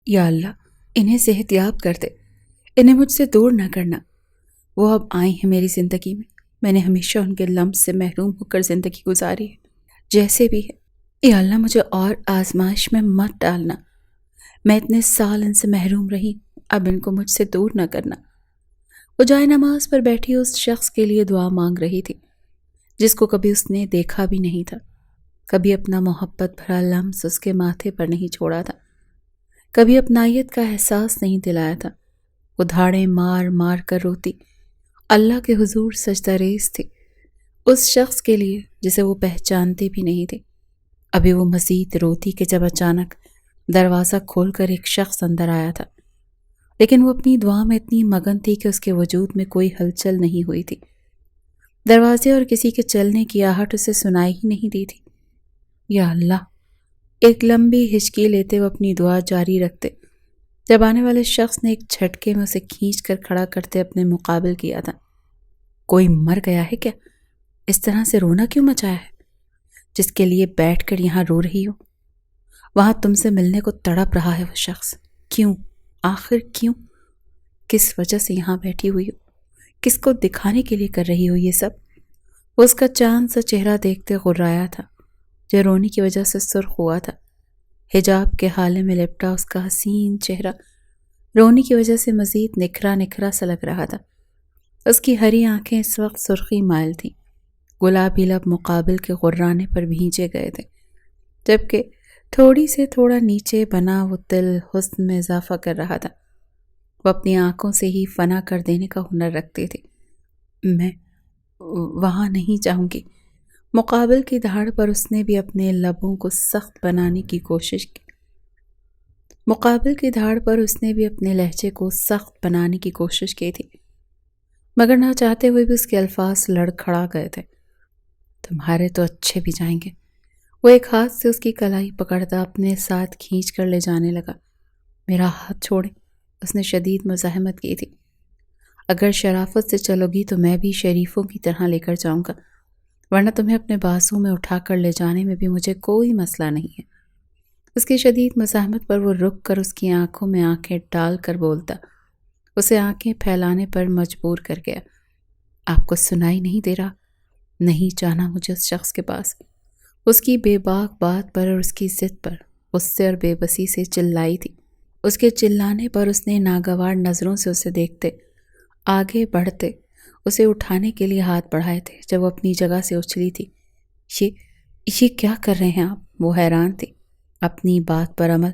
یا اللہ انہیں صحت یاب کر دے، انہیں مجھ سے دور نہ کرنا۔ وہ اب آئی ہیں میری زندگی میں نے ہمیشہ ان کے لمس سے محروم ہو کر زندگی گزاری ہے۔ جیسے بھی ہے یا اللہ مجھے اور آزمائش میں مت ڈالنا، میں اتنے سال ان سے محروم رہی، اب ان کو مجھ سے دور نہ کرنا۔ وہ جائے نماز پر بیٹھی اس شخص کے لیے دعا مانگ رہی تھی جس کو کبھی اس نے دیکھا بھی نہیں تھا، کبھی اپنا محبت بھرا لمس اس کے ماتھے پر نہیں چھوڑا تھا، کبھی اپنائیت کا احساس نہیں دلایا تھا۔ وہ دھاڑیں مار مار کر روتی اللہ کے حضور سجدہ ریز تھی، اس شخص کے لیے جسے وہ پہچانتی بھی نہیں تھی۔ ابھی وہ مزید روتی کہ جب اچانک دروازہ کھول کر ایک شخص اندر آیا تھا، لیکن وہ اپنی دعا میں اتنی مگن تھی کہ اس کے وجود میں کوئی ہلچل نہیں ہوئی تھی۔ دروازے اور کسی کے چلنے کی آہٹ اسے سنائی ہی نہیں دی تھی۔ یا اللہ، ایک لمبی ہچکی لیتے وہ اپنی دعا جاری رکھتے جب آنے والے شخص نے ایک جھٹکے میں اسے کھینچ کر کھڑا کرتے اپنے مقابل کیا تھا۔ کوئی مر گیا ہے کیا؟ اس طرح سے رونا کیوں مچایا ہے؟ جس کے لیے بیٹھ کر یہاں رو رہی ہو، وہاں تم سے ملنے کو تڑپ رہا ہے وہ شخص۔ کیوں؟ آخر کیوں؟ کس وجہ سے یہاں بیٹھی ہوئی ہو؟ کس کو دکھانے کے لیے کر رہی ہو یہ سب؟ وہ اس کا چاند سا چہرہ دیکھتے غرایا تھا جو رونے کی وجہ سے سرخ ہوا تھا۔ حجاب کے حالے میں لپٹا اس کا حسین چہرہ رونے کی وجہ سے مزید نکھرا نکھرا سا لگ رہا تھا۔ اس کی ہری آنکھیں اس وقت سرخی مائل تھیں، گلابی لب مقابل کے غرانے پر بھینچے گئے تھے، جبکہ تھوڑی سے تھوڑا نیچے بنا وہ تل حسن میں اضافہ کر رہا تھا۔ وہ اپنی آنکھوں سے ہی فنا کر دینے کا ہنر رکھتی تھی۔ میں وہاں نہیں جاؤں گی۔ مقابل کی دھاڑ پر اس نے بھی اپنے لبوں کو سخت بنانے کی کوشش کی۔ مقابل کی دھاڑ پر اس نے بھی اپنے لہجے کو سخت بنانے کی کوشش کی تھی، مگر نہ چاہتے ہوئے بھی اس کے الفاظ لڑکھڑا گئے تھے۔ تمہارے تو اچھے بھی جائیں گے۔ وہ ایک ہاتھ سے اس کی کلائی پکڑتا اپنے ساتھ کھینچ کر لے جانے لگا۔ میرا ہاتھ چھوڑیں، اس نے شدید مزاحمت کی تھی۔ اگر شرافت سے چلو گی تو میں بھی شریفوں کی طرح لے کر جاؤں گا، ورنہ تمہیں اپنے بازو میں اٹھا کر لے جانے میں بھی مجھے کوئی مسئلہ نہیں ہے۔ اس کی شدید مزاحمت پر وہ رک کر اس کی آنکھوں میں آنکھیں ڈال کر بولتا، اسے آنکھیں پھیلانے پر مجبور کر گیا۔ آپ کو سنائی نہیں دے رہا؟ نہیں جانا مجھے اس شخص کے پاس۔ اس کی بے باک بات پر اور اس کی ضد پر غصے اور بے بسی سے چلائی تھی۔ اس کے چلانے پر اس نے ناگوار نظروں سے اسے دیکھتے آگے بڑھتے اسے اٹھانے کے لیے ہاتھ بڑھائے تھے جب وہ اپنی جگہ سے اچھلی تھی۔ یہ کیا کر رہے ہیں آپ؟ وہ حیران تھی۔ اپنی بات پر عمل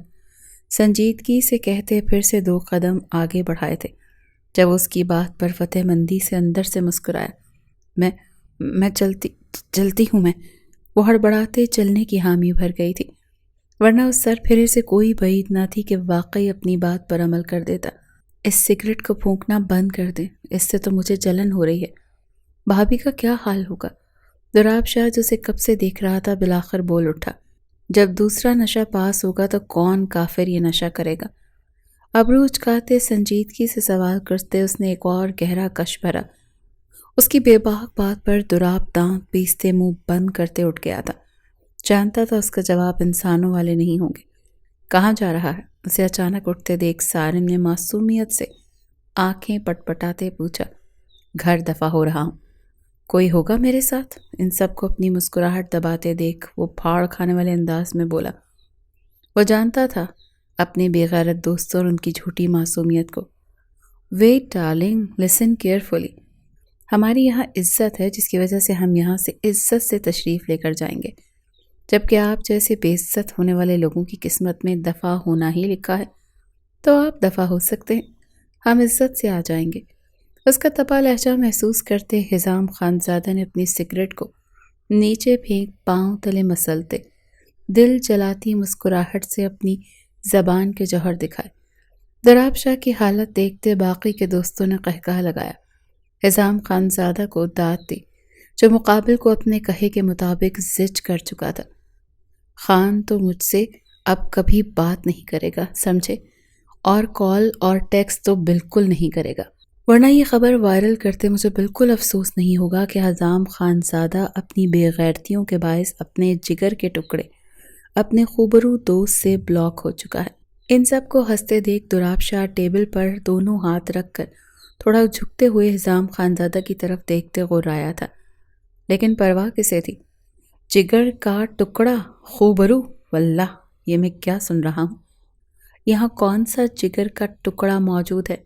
سنجیدگی سے کہتے پھر سے 2 قدم آگے بڑھائے تھے جب اس کی بات پر فتح مندی سے اندر سے مسکرایا۔ میں چلتی ہوں میں۔ وہ ہڑبڑاتے چلنے کی حامی بھر گئی تھی، ورنہ اس سر پھرے سے کوئی بعید نہ تھی کہ واقعی اپنی بات پر عمل کر دیتا۔ اس سگریٹ کو پھونکنا بند کر دیں، اس سے تو مجھے جلن ہو رہی ہے۔ بھابھی کا کیا حال ہوگا؟ دراب شاہ جو اسے کب سے دیکھ رہا تھا بالآخر بول اٹھا، جب دوسرا نشہ پاس ہوگا تو کون کافر یہ نشہ کرے گا؟ ابرو اچکاتے سنجیدگی سے سوال کرتے اس نے ایک اور گہرا کش بھرا۔ اس کی بے باک بات پر دراب دانت پیستے منہ بند کرتے اٹھ گیا تھا۔ جانتا تھا اس کا جواب انسانوں والے نہیں ہوں گے۔ کہاں جا رہا ہے؟ اسے اچانک اٹھتے دیکھ سارم نے معصومیت سے آنکھیں پٹپٹاتے پوچھا۔ گھر دفع ہو رہا ہوں۔ کوئی ہوگا میرے ساتھ؟ ان سب کو اپنی مسکراہٹ دباتے دیکھ وہ پھاڑ کھانے والے انداز میں بولا۔ وہ جانتا تھا اپنے بے غیرت دوستوں اور ان کی جھوٹی معصومیت کو۔ Wait darling, listen carefully. ہماری یہاں عزت ہے جس کی وجہ سے ہم یہاں سے عزت سے تشریف لے کر جائیں گے، جبکہ آپ جیسے بے عزت ہونے والے لوگوں کی قسمت میں دفع ہونا ہی لکھا ہے۔ تو آپ دفع ہو سکتے ہیں، ہم عزت سے آ جائیں گے۔ اس کا تپا لہجہ محسوس کرتے حزام خانزادہ نے اپنی سگریٹ کو نیچے پھینک پاؤں تلے مسلتے دل جلاتی مسکراہٹ سے اپنی زبان کے جوہر دکھائے۔ دراب شاہ کی حالت دیکھتے باقی کے دوستوں نے قہقہ لگایا۔ حزام خانزادہ کو داد دی جو مقابل کو اپنے کہے کے مطابق زج کر چکا تھا۔ خان تو مجھ سے اب کبھی بات نہیں کرے گا، سمجھے؟ اور کال اور ٹیکسٹ تو بالکل نہیں کرے گا، ورنہ یہ خبر وائرل کرتے مجھے بالکل افسوس نہیں ہوگا کہ حزام خانزادہ اپنی بے غیرتیوں کے باعث اپنے جگر کے ٹکڑے اپنے خوبرو دوست سے بلاک ہو چکا ہے۔ ان سب کو ہنستے دیکھ دولاب شاہ ٹیبل پر دونوں ہاتھ رکھ کر تھوڑا جھکتے ہوئے حزام خانزادہ کی طرف دیکھتے غرایا تھا، لیکن پرواہ کسے تھی؟ جگر کا ٹکڑا خوبرو، واللہ یہ میں کیا سن رہا ہوں؟ یہاں کون سا جگر کا ٹکڑا موجود ہے؟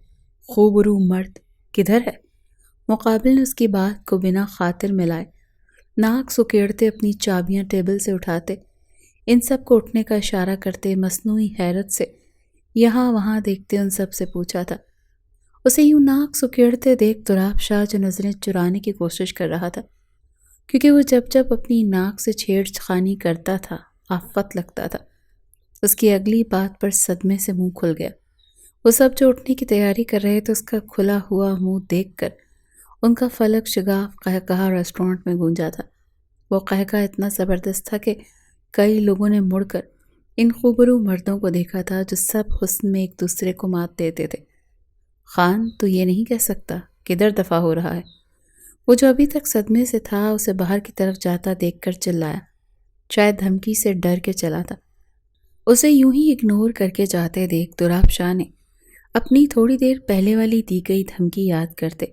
خوبرو مرد کدھر ہے؟ مقابل نے اس کی بات کو بنا خاطر ملائے ناک سکیڑتے اپنی چابیاں ٹیبل سے اٹھاتے ان سب کو اٹھنے کا اشارہ کرتے مصنوعی حیرت سے یہاں وہاں دیکھتے ان سب سے پوچھا تھا۔ اسے یوں ناک سکیڑتے دیکھ دولاب شاہ جو نظریں چرانے کی کوشش کر رہا تھا، کیونکہ وہ جب جب اپنی ناک سے چھیڑ خانی کرتا تھا آفت لگتا تھا، اس کی اگلی بات پر صدمے سے منہ کھل گیا۔ وہ سب جو اٹھنے کی تیاری کر رہے تھے اس کا کھلا ہوا منہ دیکھ کر ان کا فلک شگاف قہقہا ریسٹورنٹ میں گونجا تھا۔ وہ قہقہا اتنا زبردست تھا کہ کئی لوگوں نے مڑ کر ان خوبرو مردوں کو دیکھا تھا جو سب حسن میں ایک دوسرے کو مات دیتے تھے۔ خان تو یہ نہیں کہہ سکتا کدھر دفع ہو رہا ہے؟ وہ جو ابھی تک صدمے سے تھا اسے باہر کی طرف جاتا دیکھ کر چلایا، شاید دھمکی سے ڈر کے چلا تھا۔ اسے یوں ہی اگنور کر کے جاتے دیکھ دولاب شاہ نے اپنی تھوڑی دیر پہلے والی دی گئی دھمکی یاد کرتے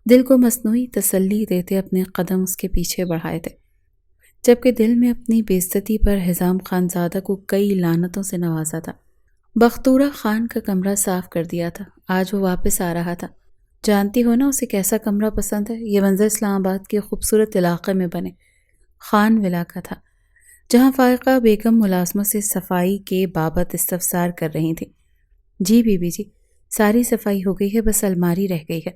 دل کو مصنوعی تسلی دیتے اپنے قدم اس کے پیچھے بڑھائے تھے، جبکہ دل میں اپنی بے عزتی پر حزام خانزادہ کو کئی لعنتوں سے نوازا تھا۔ بختورہ خان کا کمرہ صاف کر دیا تھا، آج وہ واپس آ رہا تھا۔ جانتی ہو نا اسے کیسا کمرہ پسند ہے؟ یہ منظر اسلام آباد کے خوبصورت علاقے میں بنے خان ولا کا تھا، جہاں فائقہ بیگم ملازموں سے صفائی کے بابت استفسار کر رہی تھی۔ جی بی بی جی، ساری صفائی ہو گئی ہے، بس الماری رہ گئی ہے۔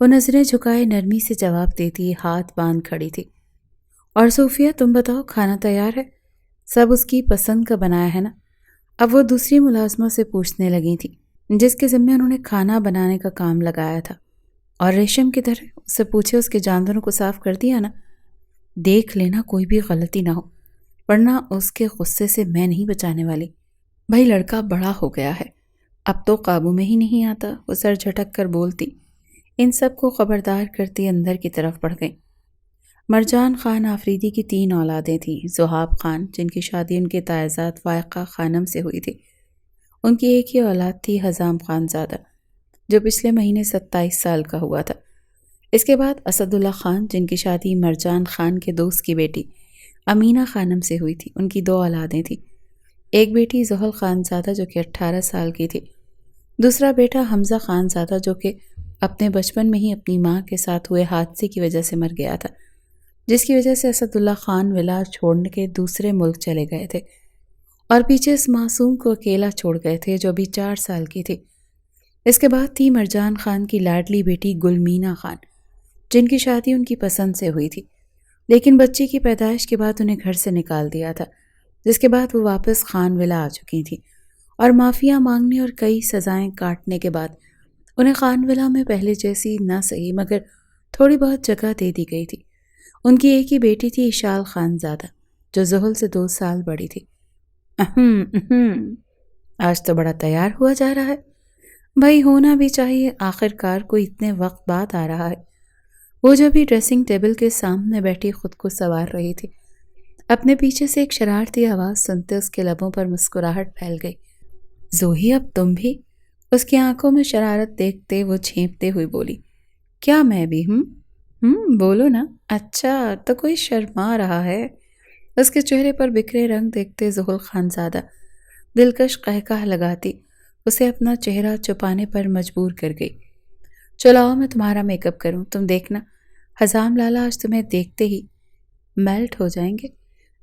وہ نظریں جھکائے نرمی سے جواب دیتی ہاتھ باندھ کھڑی تھی۔ اور صوفیہ تم بتاؤ، کھانا تیار ہے؟ سب اس کی پسند کا بنایا ہے نا؟ اب وہ دوسری ملازموں سے پوچھنے لگی تھی جس کے ذمہ انہوں نے کھانا بنانے کا کام لگایا تھا۔ اور ریشم کدھر ہے؟ اس سے پوچھے اس کے جانوروں کو صاف کر دیا نا؟ دیکھ لینا کوئی بھی غلطی نہ ہو، ورنہ اس کے غصے سے میں نہیں بچانے والی۔ بھائی لڑکا بڑا ہو گیا ہے، اب تو قابو میں ہی نہیں آتا، وہ سر جھٹک کر بولتی ان سب کو خبردار کرتی اندر کی طرف بڑھ گئی۔ مرجان خان آفریدی کی 3 اولادیں تھیں۔ زہاب خان جن کی شادی ان کے تائزاد فائقہ خانم سے ہوئی تھی، ان کی ایک ہی اولاد تھی حزام خانزادہ جو پچھلے مہینے 27 سال کا ہوا تھا۔ اس کے بعد اسد اللہ خان جن کی شادی مرجان خان کے دوست کی بیٹی امینہ خانم سے ہوئی تھی، ان کی 2 اولادیں تھیں۔ ایک بیٹی زحل خانزادہ جو کہ 18 سال کی تھی، دوسرا بیٹا حمزہ خانزادہ جو کہ اپنے بچپن میں ہی اپنی ماں کے ساتھ ہوئے حادثے کی وجہ سے مر گیا تھا، جس کی وجہ سے اسد اللہ خان ولا چھوڑ کے دوسرے ملک چلے گئے تھے اور پیچھے اس معصوم کو اکیلا چھوڑ گئے تھے جو ابھی 4 سال کی تھی۔ اس کے بعد تھی مرجان خان کی لاڈلی بیٹی گلمینہ خان جن کی شادی ان کی پسند سے ہوئی تھی، لیکن بچی کی پیدائش کے بعد انہیں گھر سے نکال دیا تھا، جس کے بعد وہ واپس خان ولا آ چکی تھی اور معافیاں مانگنے اور کئی سزائیں کاٹنے کے بعد انہیں خان ولا میں پہلے جیسی نہ صحیح مگر تھوڑی بہت جگہ دے دی گئی تھی۔ ان کی ایک ہی بیٹی تھی اشال خانزادہ جو زحل سے 2 سال بڑی تھی۔ آج تو بڑا تیار ہوا جا رہا ہے۔ بھائی ہونا بھی چاہیے، آخر کار کوئی اتنے وقت بعد آ رہا ہے۔ وہ جو بھی ڈریسنگ ٹیبل کے سامنے بیٹھی خود کو سنوار رہی تھی، اپنے پیچھے سے ایک شرارتی آواز سنتے اس کے لبوں پر مسکراہٹ پھیل گئی۔ زوہی اب تم بھی؟ اس کی آنکھوں میں شرارت دیکھتے وہ چھینپتے ہوئی بولی، کیا میں بھی ہوں؟ بولو نا۔ اچھا تو کوئی شرما رہا ہے؟ اس کے چہرے پر بکھرے رنگ دیکھتے زحل خانزادہ دلکش قہقہ لگاتی اسے اپنا چہرہ چھپانے پر مجبور کر گئی۔ چلاؤ میں تمہارا میک اپ کروں، تم دیکھنا حزام لالا آج تمہیں دیکھتے ہی میلٹ ہو جائیں گے،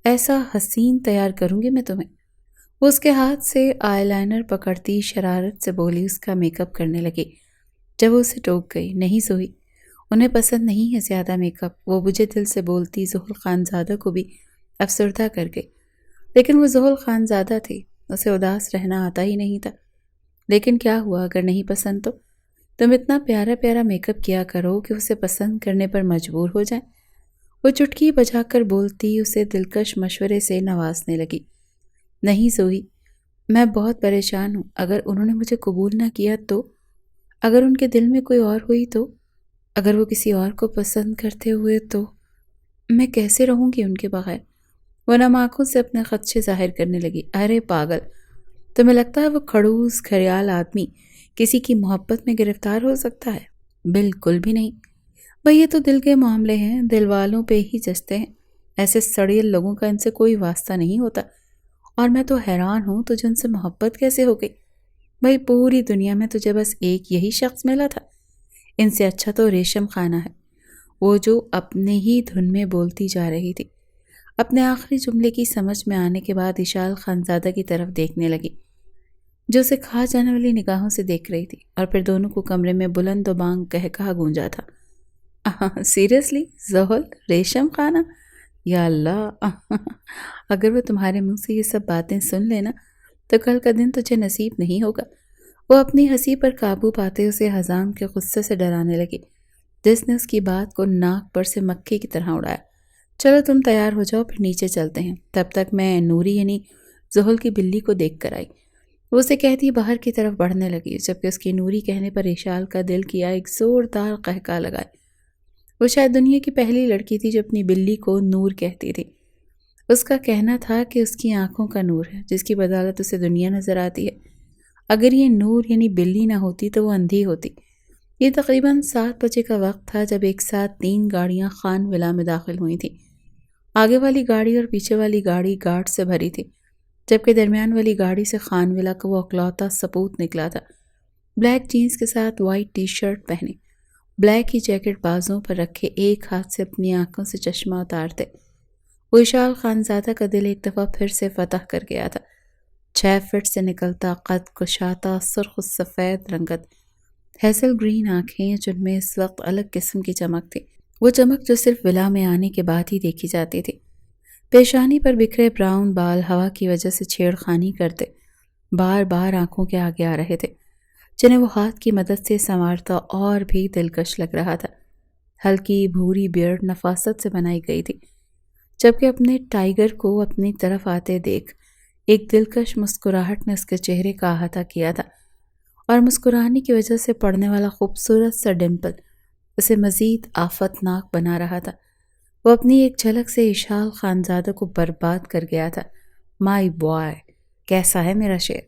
ایسا حسین تیار کروں گی میں تمہیں۔ وہ اس کے ہاتھ سے آئی لائنر پکڑتی شرارت سے بولی اس کا میک اپ کرنے لگی۔ جب وہ اسے ٹوک گئی، نہیں زوہی انہیں پسند نہیں ہے زیادہ میک اپ، وہ بجھے دل سے بولتی زحل خانزادہ کو بھی افسردہ کر گئی۔ لیکن وہ زحل خانزادہ تھی، اسے اداس رہنا آتا ہی نہیں تھا۔ لیکن کیا ہوا اگر نہیں پسند تو؟ تم اتنا پیارا پیارا میک اپ کیا کرو کہ اسے پسند کرنے پر مجبور ہو جائیں۔ وہ چٹکی بجا کر بولتی اسے دلکش مشورے سے نوازنے لگی۔ نہیں زوہی، میں بہت پریشان ہوں، اگر انہوں نے مجھے قبول نہ کیا تو؟ اگر ان کے دل میں کوئی اور ہوئی تو؟ اگر وہ کسی اور کو پسند کرتے ہوئے تو؟ میں کیسے رہوں گی ان کے بغیر؟ وہ نم آنکھوں سے اپنے خدشے ظاہر کرنے لگی۔ ارے پاگل، تمہیں لگتا ہے وہ کھڑوس گھریال آدمی کسی کی محبت میں گرفتار ہو سکتا ہے؟ بالکل بھی نہیں بھئی، یہ تو دل کے معاملے ہیں، دل والوں پہ ہی جچتے ہیں۔ ایسے سڑیل لوگوں کا ان سے کوئی واسطہ نہیں ہوتا، اور میں تو حیران ہوں تجھے ان سے محبت کیسے ہو گئی؟ بھئی پوری دنیا میں تجھے بس ایک یہی شخص ملا تھا؟ ان سے اچھا تو ریشم خانہ ہے، وہ جو اپنے ہی دھن میں بولتی جا رہی تھی۔ اپنے آخری جملے کی سمجھ میں آنے کے بعد اشال خانزادہ کی طرف دیکھنے لگی، جو اسے کھا جانے والی نگاہوں سے دیکھ رہی تھی، اور پھر دونوں کو کمرے میں بلند و بانگ کہا گونجا تھا۔ سیریسلی زحل، ریشم خانہ؟ یا اللہ! اگر وہ تمہارے منہ سے یہ سب باتیں سن لینا تو کل کا دن تجھے نصیب نہیں ہوگا۔ وہ اپنی ہنسی پر قابو پاتے اسے حزام کے غصے سے ڈرانے لگی، جس نے اس کی بات کو ناک پر سے مکھی کی طرح اڑایا۔ چلو تم تیار ہو جاؤ، پھر نیچے چلتے ہیں۔ تب تک میں نوری یعنی زحل کی بلی کو دیکھ کر آئی۔ وہ اسے کہتی باہر کی طرف بڑھنے لگی، جبکہ اس کی نوری کہنے پر اشال کا دل کیا ایک زوردار قہقہ لگائے۔ وہ شاید دنیا کی پہلی لڑکی تھی جو اپنی بلی کو نور کہتی تھی۔ اس کا کہنا تھا کہ اس کی آنکھوں کا نور ہے جس کی بدولت اسے دنیا نظر آتی ہے۔ اگر یہ نور یعنی بلی نہ ہوتی تو وہ اندھی ہوتی۔ یہ تقریباً 7 بجے کا وقت تھا جب ایک ساتھ 3 گاڑیاں خان ولا میں داخل ہوئی تھیں۔ آگے والی گاڑی اور پیچھے والی گاڑی گارڈ سے بھری تھی، جبکہ درمیان والی گاڑی سے خان ولا کا وہ اکلوتا سپوت نکلا تھا، بلیک جینز کے ساتھ وائٹ ٹی شرٹ پہنے، بلیک ہی جیکٹ بازوں پر رکھے، ایک ہاتھ سے اپنی آنکھوں سے چشمہ اتارتے۔ وہ اشال خانزادہ کا دل ایک دفعہ پھر سے فتح کر گیا تھا۔ 6 فٹ سے نکلتا قد، کشادہ سرخ و سفید رنگت، ہیزل گرین آنکھیں جن میں اس وقت الگ قسم کی چمک تھی، وہ چمک جو صرف ولا میں آنے کے بعد ہی دیکھی جاتی تھی۔ پیشانی پر بکھرے براؤن بال ہوا کی وجہ سے چھیڑ خانی کرتے بار بار آنکھوں کے آگے آ رہے تھے، جنہیں وہ ہاتھ کی مدد سے سنوارتا اور بھی دلکش لگ رہا تھا۔ ہلکی بھوری بیئرڈ نفاست سے بنائی گئی تھی، جبکہ اپنے ٹائیگر کو اپنی طرف آتے دیکھ ایک دلکش مسکراہٹ نے اس کے چہرے کا احاطہ کیا تھا، اور مسکرانے کی وجہ سے پڑنے والا خوبصورت سا ڈمپل اسے مزید آفت ناک بنا رہا تھا۔ وہ اپنی ایک جھلک سے اشال خانزادہ کو برباد کر گیا تھا۔ مائی بوائے، کیسا ہے میرا شیر؟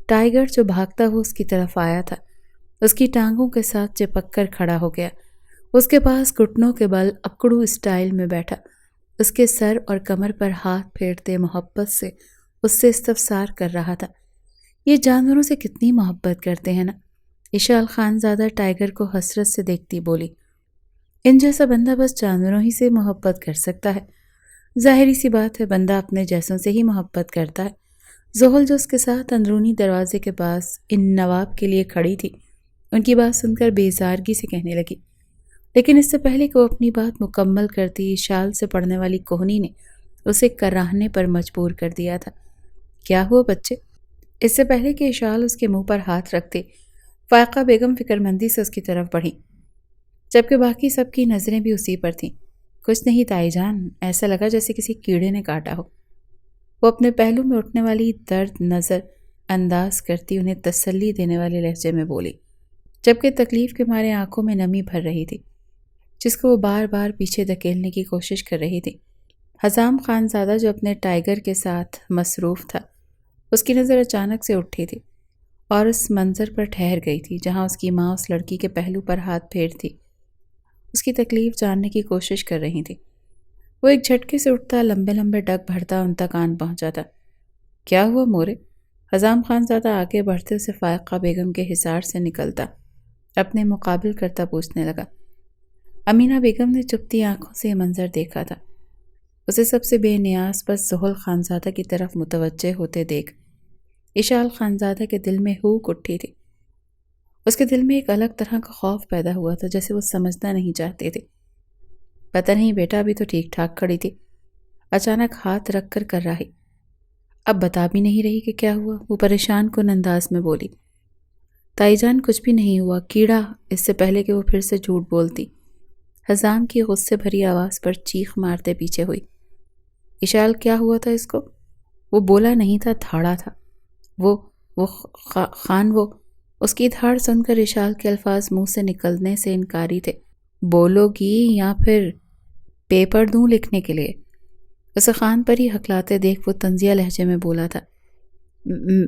ٹائیگر جو بھاگتا ہوا اس کی طرف آیا تھا، اس کی ٹانگوں کے ساتھ چپک کر کھڑا ہو گیا۔ اس کے پاس گھٹنوں کے بل اکڑو اسٹائل میں بیٹھا، اس کے سر اور کمر پر ہاتھ پھیرتے محبت سے اس سے استفسار کر رہا تھا۔ یہ جانوروں سے کتنی محبت کرتے ہیں نا؟ اشال خانزادہ ٹائیگر کو حسرت سے دیکھتی بولی، ان جیسا بندہ بس جانوروں ہی سے محبت کر سکتا ہے۔ ظاہری سی بات ہے، بندہ اپنے جیسوں سے ہی محبت کرتا ہے۔ زحل جو اس کے ساتھ اندرونی دروازے کے پاس ان نواب کے لیے کھڑی تھی، ان کی بات سن کر بیزارگی سے کہنے لگی، لیکن اس سے پہلے کہ وہ اپنی بات مکمل کرتی، اشال سے پڑھنے والی کوہنی نے اسے کراہنے پر مجبور کر دیا تھا۔ کیا ہوا بچے؟ اس سے پہلے کہ اشال اس کے منہ پر ہاتھ رکھتے، فائقہ بیگم فکرمندی سے اس کی طرف بڑھی، جبکہ باقی سب کی نظریں بھی اسی پر تھیں۔ کچھ نہیں تائی جان، ایسا لگا جیسے کسی کیڑے نے کاٹا ہو۔ وہ اپنے پہلو میں اٹھنے والی درد نظر انداز کرتی انہیں تسلی دینے والے لہجے میں بولی، جبکہ تکلیف کے مارے آنکھوں میں نمی بھر رہی تھی، جس کو وہ بار بار پیچھے دھکیلنے کی کوشش کر رہی تھی۔ حزام خانزادہ جو اپنے ٹائیگر کے ساتھ مصروف تھا، اس کی نظر اچانک سے اٹھی تھی اور اس منظر پر ٹھہر گئی تھی جہاں اس کی ماں اس لڑکی کے پہلو پر ہاتھ پھیرتی، اس کی تکلیف جاننے کی کوشش کر رہی تھی۔ وہ ایک جھٹکے سے اٹھتا، لمبے لمبے ڈگ بھرتا ان تک آن پہنچا تھا۔ کیا ہوا مورے؟ حزام خانزادہ آگے بڑھتے اسے فائقہ بیگم کے حصار سے نکلتا اپنے مقابل کرتا پوچھنے لگا۔ امینہ بیگم نے چپتی آنکھوں سے یہ منظر دیکھا تھا۔ اسے سب سے بے نیاز بس زحل خانزادہ کی طرف متوجہ ہوتے دیکھ اشال خانزادہ کے دل میں ہوک اٹھی تھی۔ اس کے دل میں ایک الگ طرح کا خوف پیدا ہوا تھا، جیسے وہ سمجھنا نہیں چاہتے تھے۔ پتہ نہیں بیٹا، ابھی تو ٹھیک ٹھاک کھڑی تھی، اچانک ہاتھ رکھ کر رہی، اب بتا بھی نہیں رہی کہ کیا ہوا۔ وہ پریشان کن انداز میں بولی، تائی جان کچھ بھی نہیں ہوا، کیڑا، اس سے پہلے کہ وہ پھر سے جھوٹ بولتی، حزام کی غصے بھری آواز پر چیخ مارتے پیچھے ہوئی۔ اشال کیا ہوا تھا اس کو؟ وہ بولا نہیں تھا، دھاڑا تھا۔ وہ خان، وہ اس کی دھاڑ سن کر اشال کے الفاظ منہ سے نکلنے سے انکاری تھے۔ بولو گی یا پھر پیپر دوں لکھنے کے لیے؟ اسے خان پر ہی ہکلاتے دیکھ وہ طنزیہ لہجے میں بولا تھا،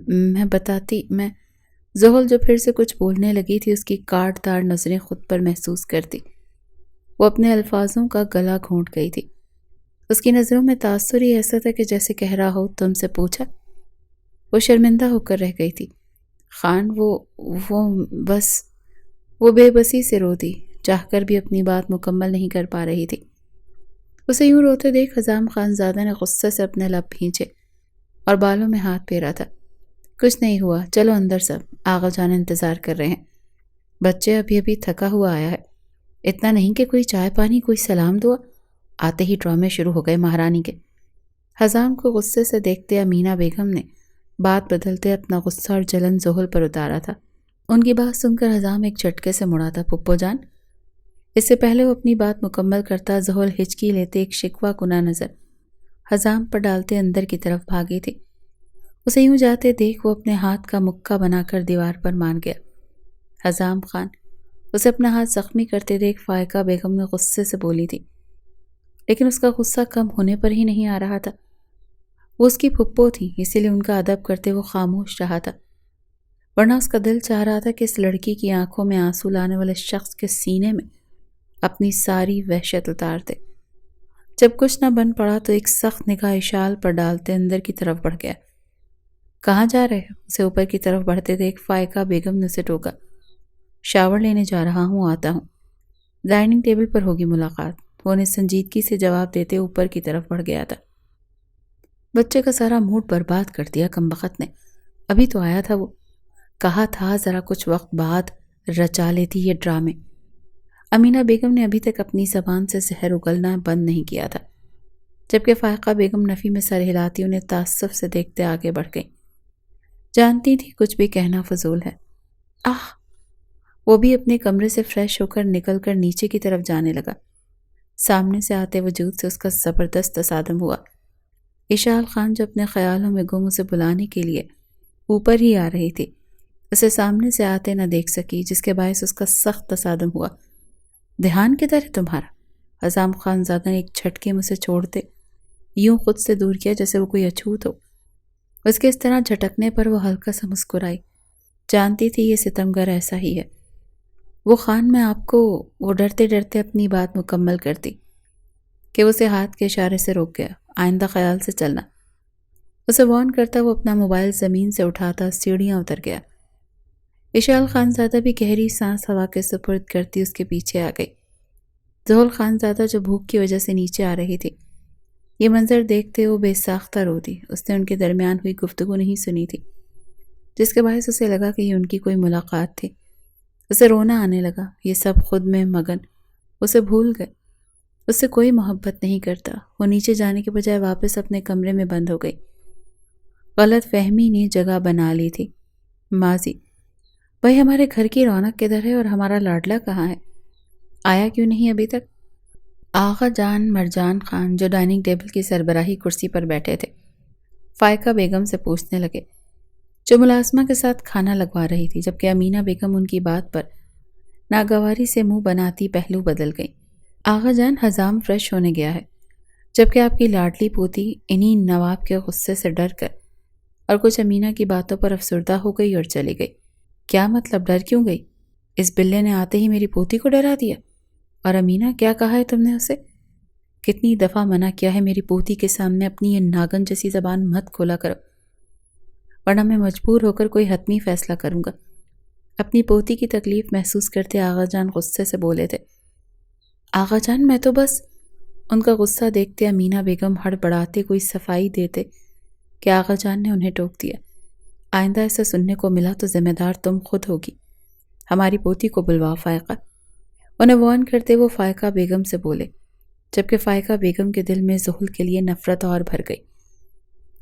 میں بتاتی میں زحل جو پھر سے کچھ بولنے لگی تھی، اس کی کاٹ دار نظریں خود پر محسوس کرتی۔ وہ اپنے الفاظوں کا گلا گھونٹ گئی تھی۔ اس کی نظروں میں تاثر ہی ایسا تھا کہ جیسے کہہ رہا ہو تم سے پوچھا۔ وہ شرمندہ ہو کر رہ گئی تھی۔ خان وہ بے بسی سے رو دی، چاہ کر بھی اپنی بات مکمل نہیں کر پا رہی تھی۔ اسے یوں روتے دیکھ حزام خانزادہ نے غصے سے اپنے لب بھینچے اور بالوں میں ہاتھ پھیرا تھا۔ کچھ نہیں ہوا، چلو اندر سب، آغا جان انتظار کر رہے ہیں۔ بچے ابھی تھکا ہوا آیا ہے، اتنا نہیں کہ کوئی چائے پانی، کوئی سلام دعا۔ آتے ہی ڈرامے شروع ہو گئے مہارانی کے۔ حزام کو غصے سے دیکھتے امینا بیگم نے بات بدلتے اپنا غصہ اور جلن زحل پر اتارا تھا۔ ان کی بات سن کر حزام ایک جھٹکے سے مڑا تھا۔ پھپھو جان، اس سے پہلے وہ اپنی بات مکمل کرتا، زحل ہچکی لیتے ایک شکوہ کنہ نظر حزام پر ڈالتے اندر کی طرف بھاگی تھی۔ اسے یوں جاتے دیکھ وہ اپنے ہاتھ کا مکہ بنا کر دیوار پر مان گیا۔ حزام خان اسے اپنا ہاتھ زخمی کرتے دیکھ فائقہ بیگم نے غصے سے بولی تھی، لیکن اس کا غصہ کم ہونے پر ہی نہیں آ رہا تھا۔ وہ اس کی پھپھو تھی، اسی لیے ان کا ادب کرتے وہ خاموش رہا تھا، ورنہ اس کا دل چاہ رہا تھا کہ اس لڑکی کی آنکھوں میں آنسو لانے والے شخص کے سینے میں اپنی ساری وحشت اتار دے۔ جب کچھ نہ بن پڑا تو ایک سخت نگاہ اشال پر ڈالتے اندر کی طرف بڑھ گیا۔ کہاں جا رہے؟ اسے اوپر کی طرف بڑھتے دیکھ فائقہ بیگم نے اسے ٹوکا۔ شاور لینے جا رہا ہوں، آتا ہوں، ڈائننگ ٹیبل پر ہوگی ملاقات۔ وہ انہیں سنجیدگی سے جواب دیتے اوپر کی طرف بڑھ گیا تھا۔ بچے کا سارا موڈ برباد کر دیا کمبخت نے۔ ابھی تو آیا تھا، وہ کہا تھا ذرا کچھ وقت بعد رچا لیتی یہ ڈرامے۔ امینا بیگم نے ابھی تک اپنی زبان سے زہر اگلنا بند نہیں کیا تھا، جبکہ فائقہ بیگم نفی میں سر ہلاتی انہیں تعصب سے دیکھتے آگے بڑھ گئی۔ جانتی تھی کچھ بھی کہنا فضول ہے۔ وہ بھی اپنے کمرے سے فریش ہو کر نکل کر نیچے کی طرف جانے لگا۔ سامنے سے آتے وجود سے اس کا زبردست تصادم ہوا۔ اشال خان جو اپنے خیالوں میں گم اسے بلانے کے لیے اوپر ہی آ رہی تھی، اسے سامنے سے آتے نہ دیکھ سکی، جس کے باعث اس کا سخت تصادم ہوا۔ دھیان کدھر ہے تمہارا؟ حزام خانزادہ نے ایک جھٹکے میں اسے چھوڑتے یوں خود سے دور کیا جیسے وہ کوئی اچھوت ہو۔ اس کے اس طرح جھٹکنے پر وہ ہلکا سا مسکرائی۔ جانتی تھی یہ ستمگر ایسا ہی ہے۔ وہ خان میں آپ کو، وہ ڈرتے ڈرتے اپنی بات مکمل کرتی کہ اسے ہاتھ کے اشارے سے روک گیا۔ آئندہ خیال سے چلنا، اسے وارن کرتا وہ اپنا موبائل زمین سے اٹھاتا سیڑھیاں اتر گیا۔ اشال خانزادہ بھی گہری سانس ہوا کے سپرد کرتی اس کے پیچھے آ گئی۔ زحل خانزادہ جو بھوک کی وجہ سے نیچے آ رہی تھی، یہ منظر دیکھتے وہ بے ساختہ رو دی۔ اس نے ان کے درمیان ہوئی گفتگو نہیں سنی تھی، جس کے باعث اسے لگا کہ یہ ان کی کوئی ملاقات تھی۔ اسے رونا آنے لگا۔ یہ سب خود میں مگن، اسے بھول گئے، اس سے کوئی محبت نہیں کرتا۔ وہ نیچے جانے کے بجائے واپس اپنے کمرے میں بند ہو گئی۔ غلط فہمی نے جگہ بنا لی تھی۔ ماضی، بھائی ہمارے گھر کی رونق کدھر ہے اور ہمارا لاڈلا کہاں ہے؟ آیا کیوں نہیں ابھی تک؟ آغا جان مرجان خان جو ڈائننگ ٹیبل کی سربراہی کرسی پر بیٹھے تھے، فائقہ بیگم سے پوچھنے لگے، جو ملازمہ کے ساتھ کھانا لگوا رہی تھی، جبکہ امینا بیگم ان کی بات پر ناگواری سے منہ بناتی پہلو بدل گئی۔ آغا جان، حزام فریش ہونے گیا ہے، جبکہ آپ کی لاڈلی پوتی انہی نواب کے غصے سے ڈر کر اور کچھ امینا کی باتوں پر افسردہ ہو گئی اور چلی گئی۔ کیا مطلب؟ ڈر کیوں گئی؟ اس بلے نے آتے ہی میری پوتی کو ڈرا دیا۔ اور امینا، کیا کہا ہے تم نے اسے؟ کتنی دفعہ منع کیا ہے میری پوتی کے سامنے اپنی یہ ناگن جیسی زبان مت کھولا کرو، ورنہ میں مجبور ہو کر کوئی حتمی فیصلہ کروں گا۔ اپنی پوتی کی تکلیف محسوس کرتے آغا جان غصے سے بولے تھے۔ آغا جان، میں تو بس… ان کا غصہ دیکھتے امینا بیگم ہڑبڑاتے کوئی صفائی دیتے کہ آغا جان نے انہیں ٹوک دیا۔ آئندہ ایسا سننے کو ملا تو ذمہ دار تم خود ہوگی۔ ہماری پوتی کو بلواؤ فائقہ۔ انہیں وارن کرتے وہ فائقہ بیگم سے بولے، جبکہ فائقہ بیگم کے دل میں زحل کے لیے نفرت اور بھر گئی۔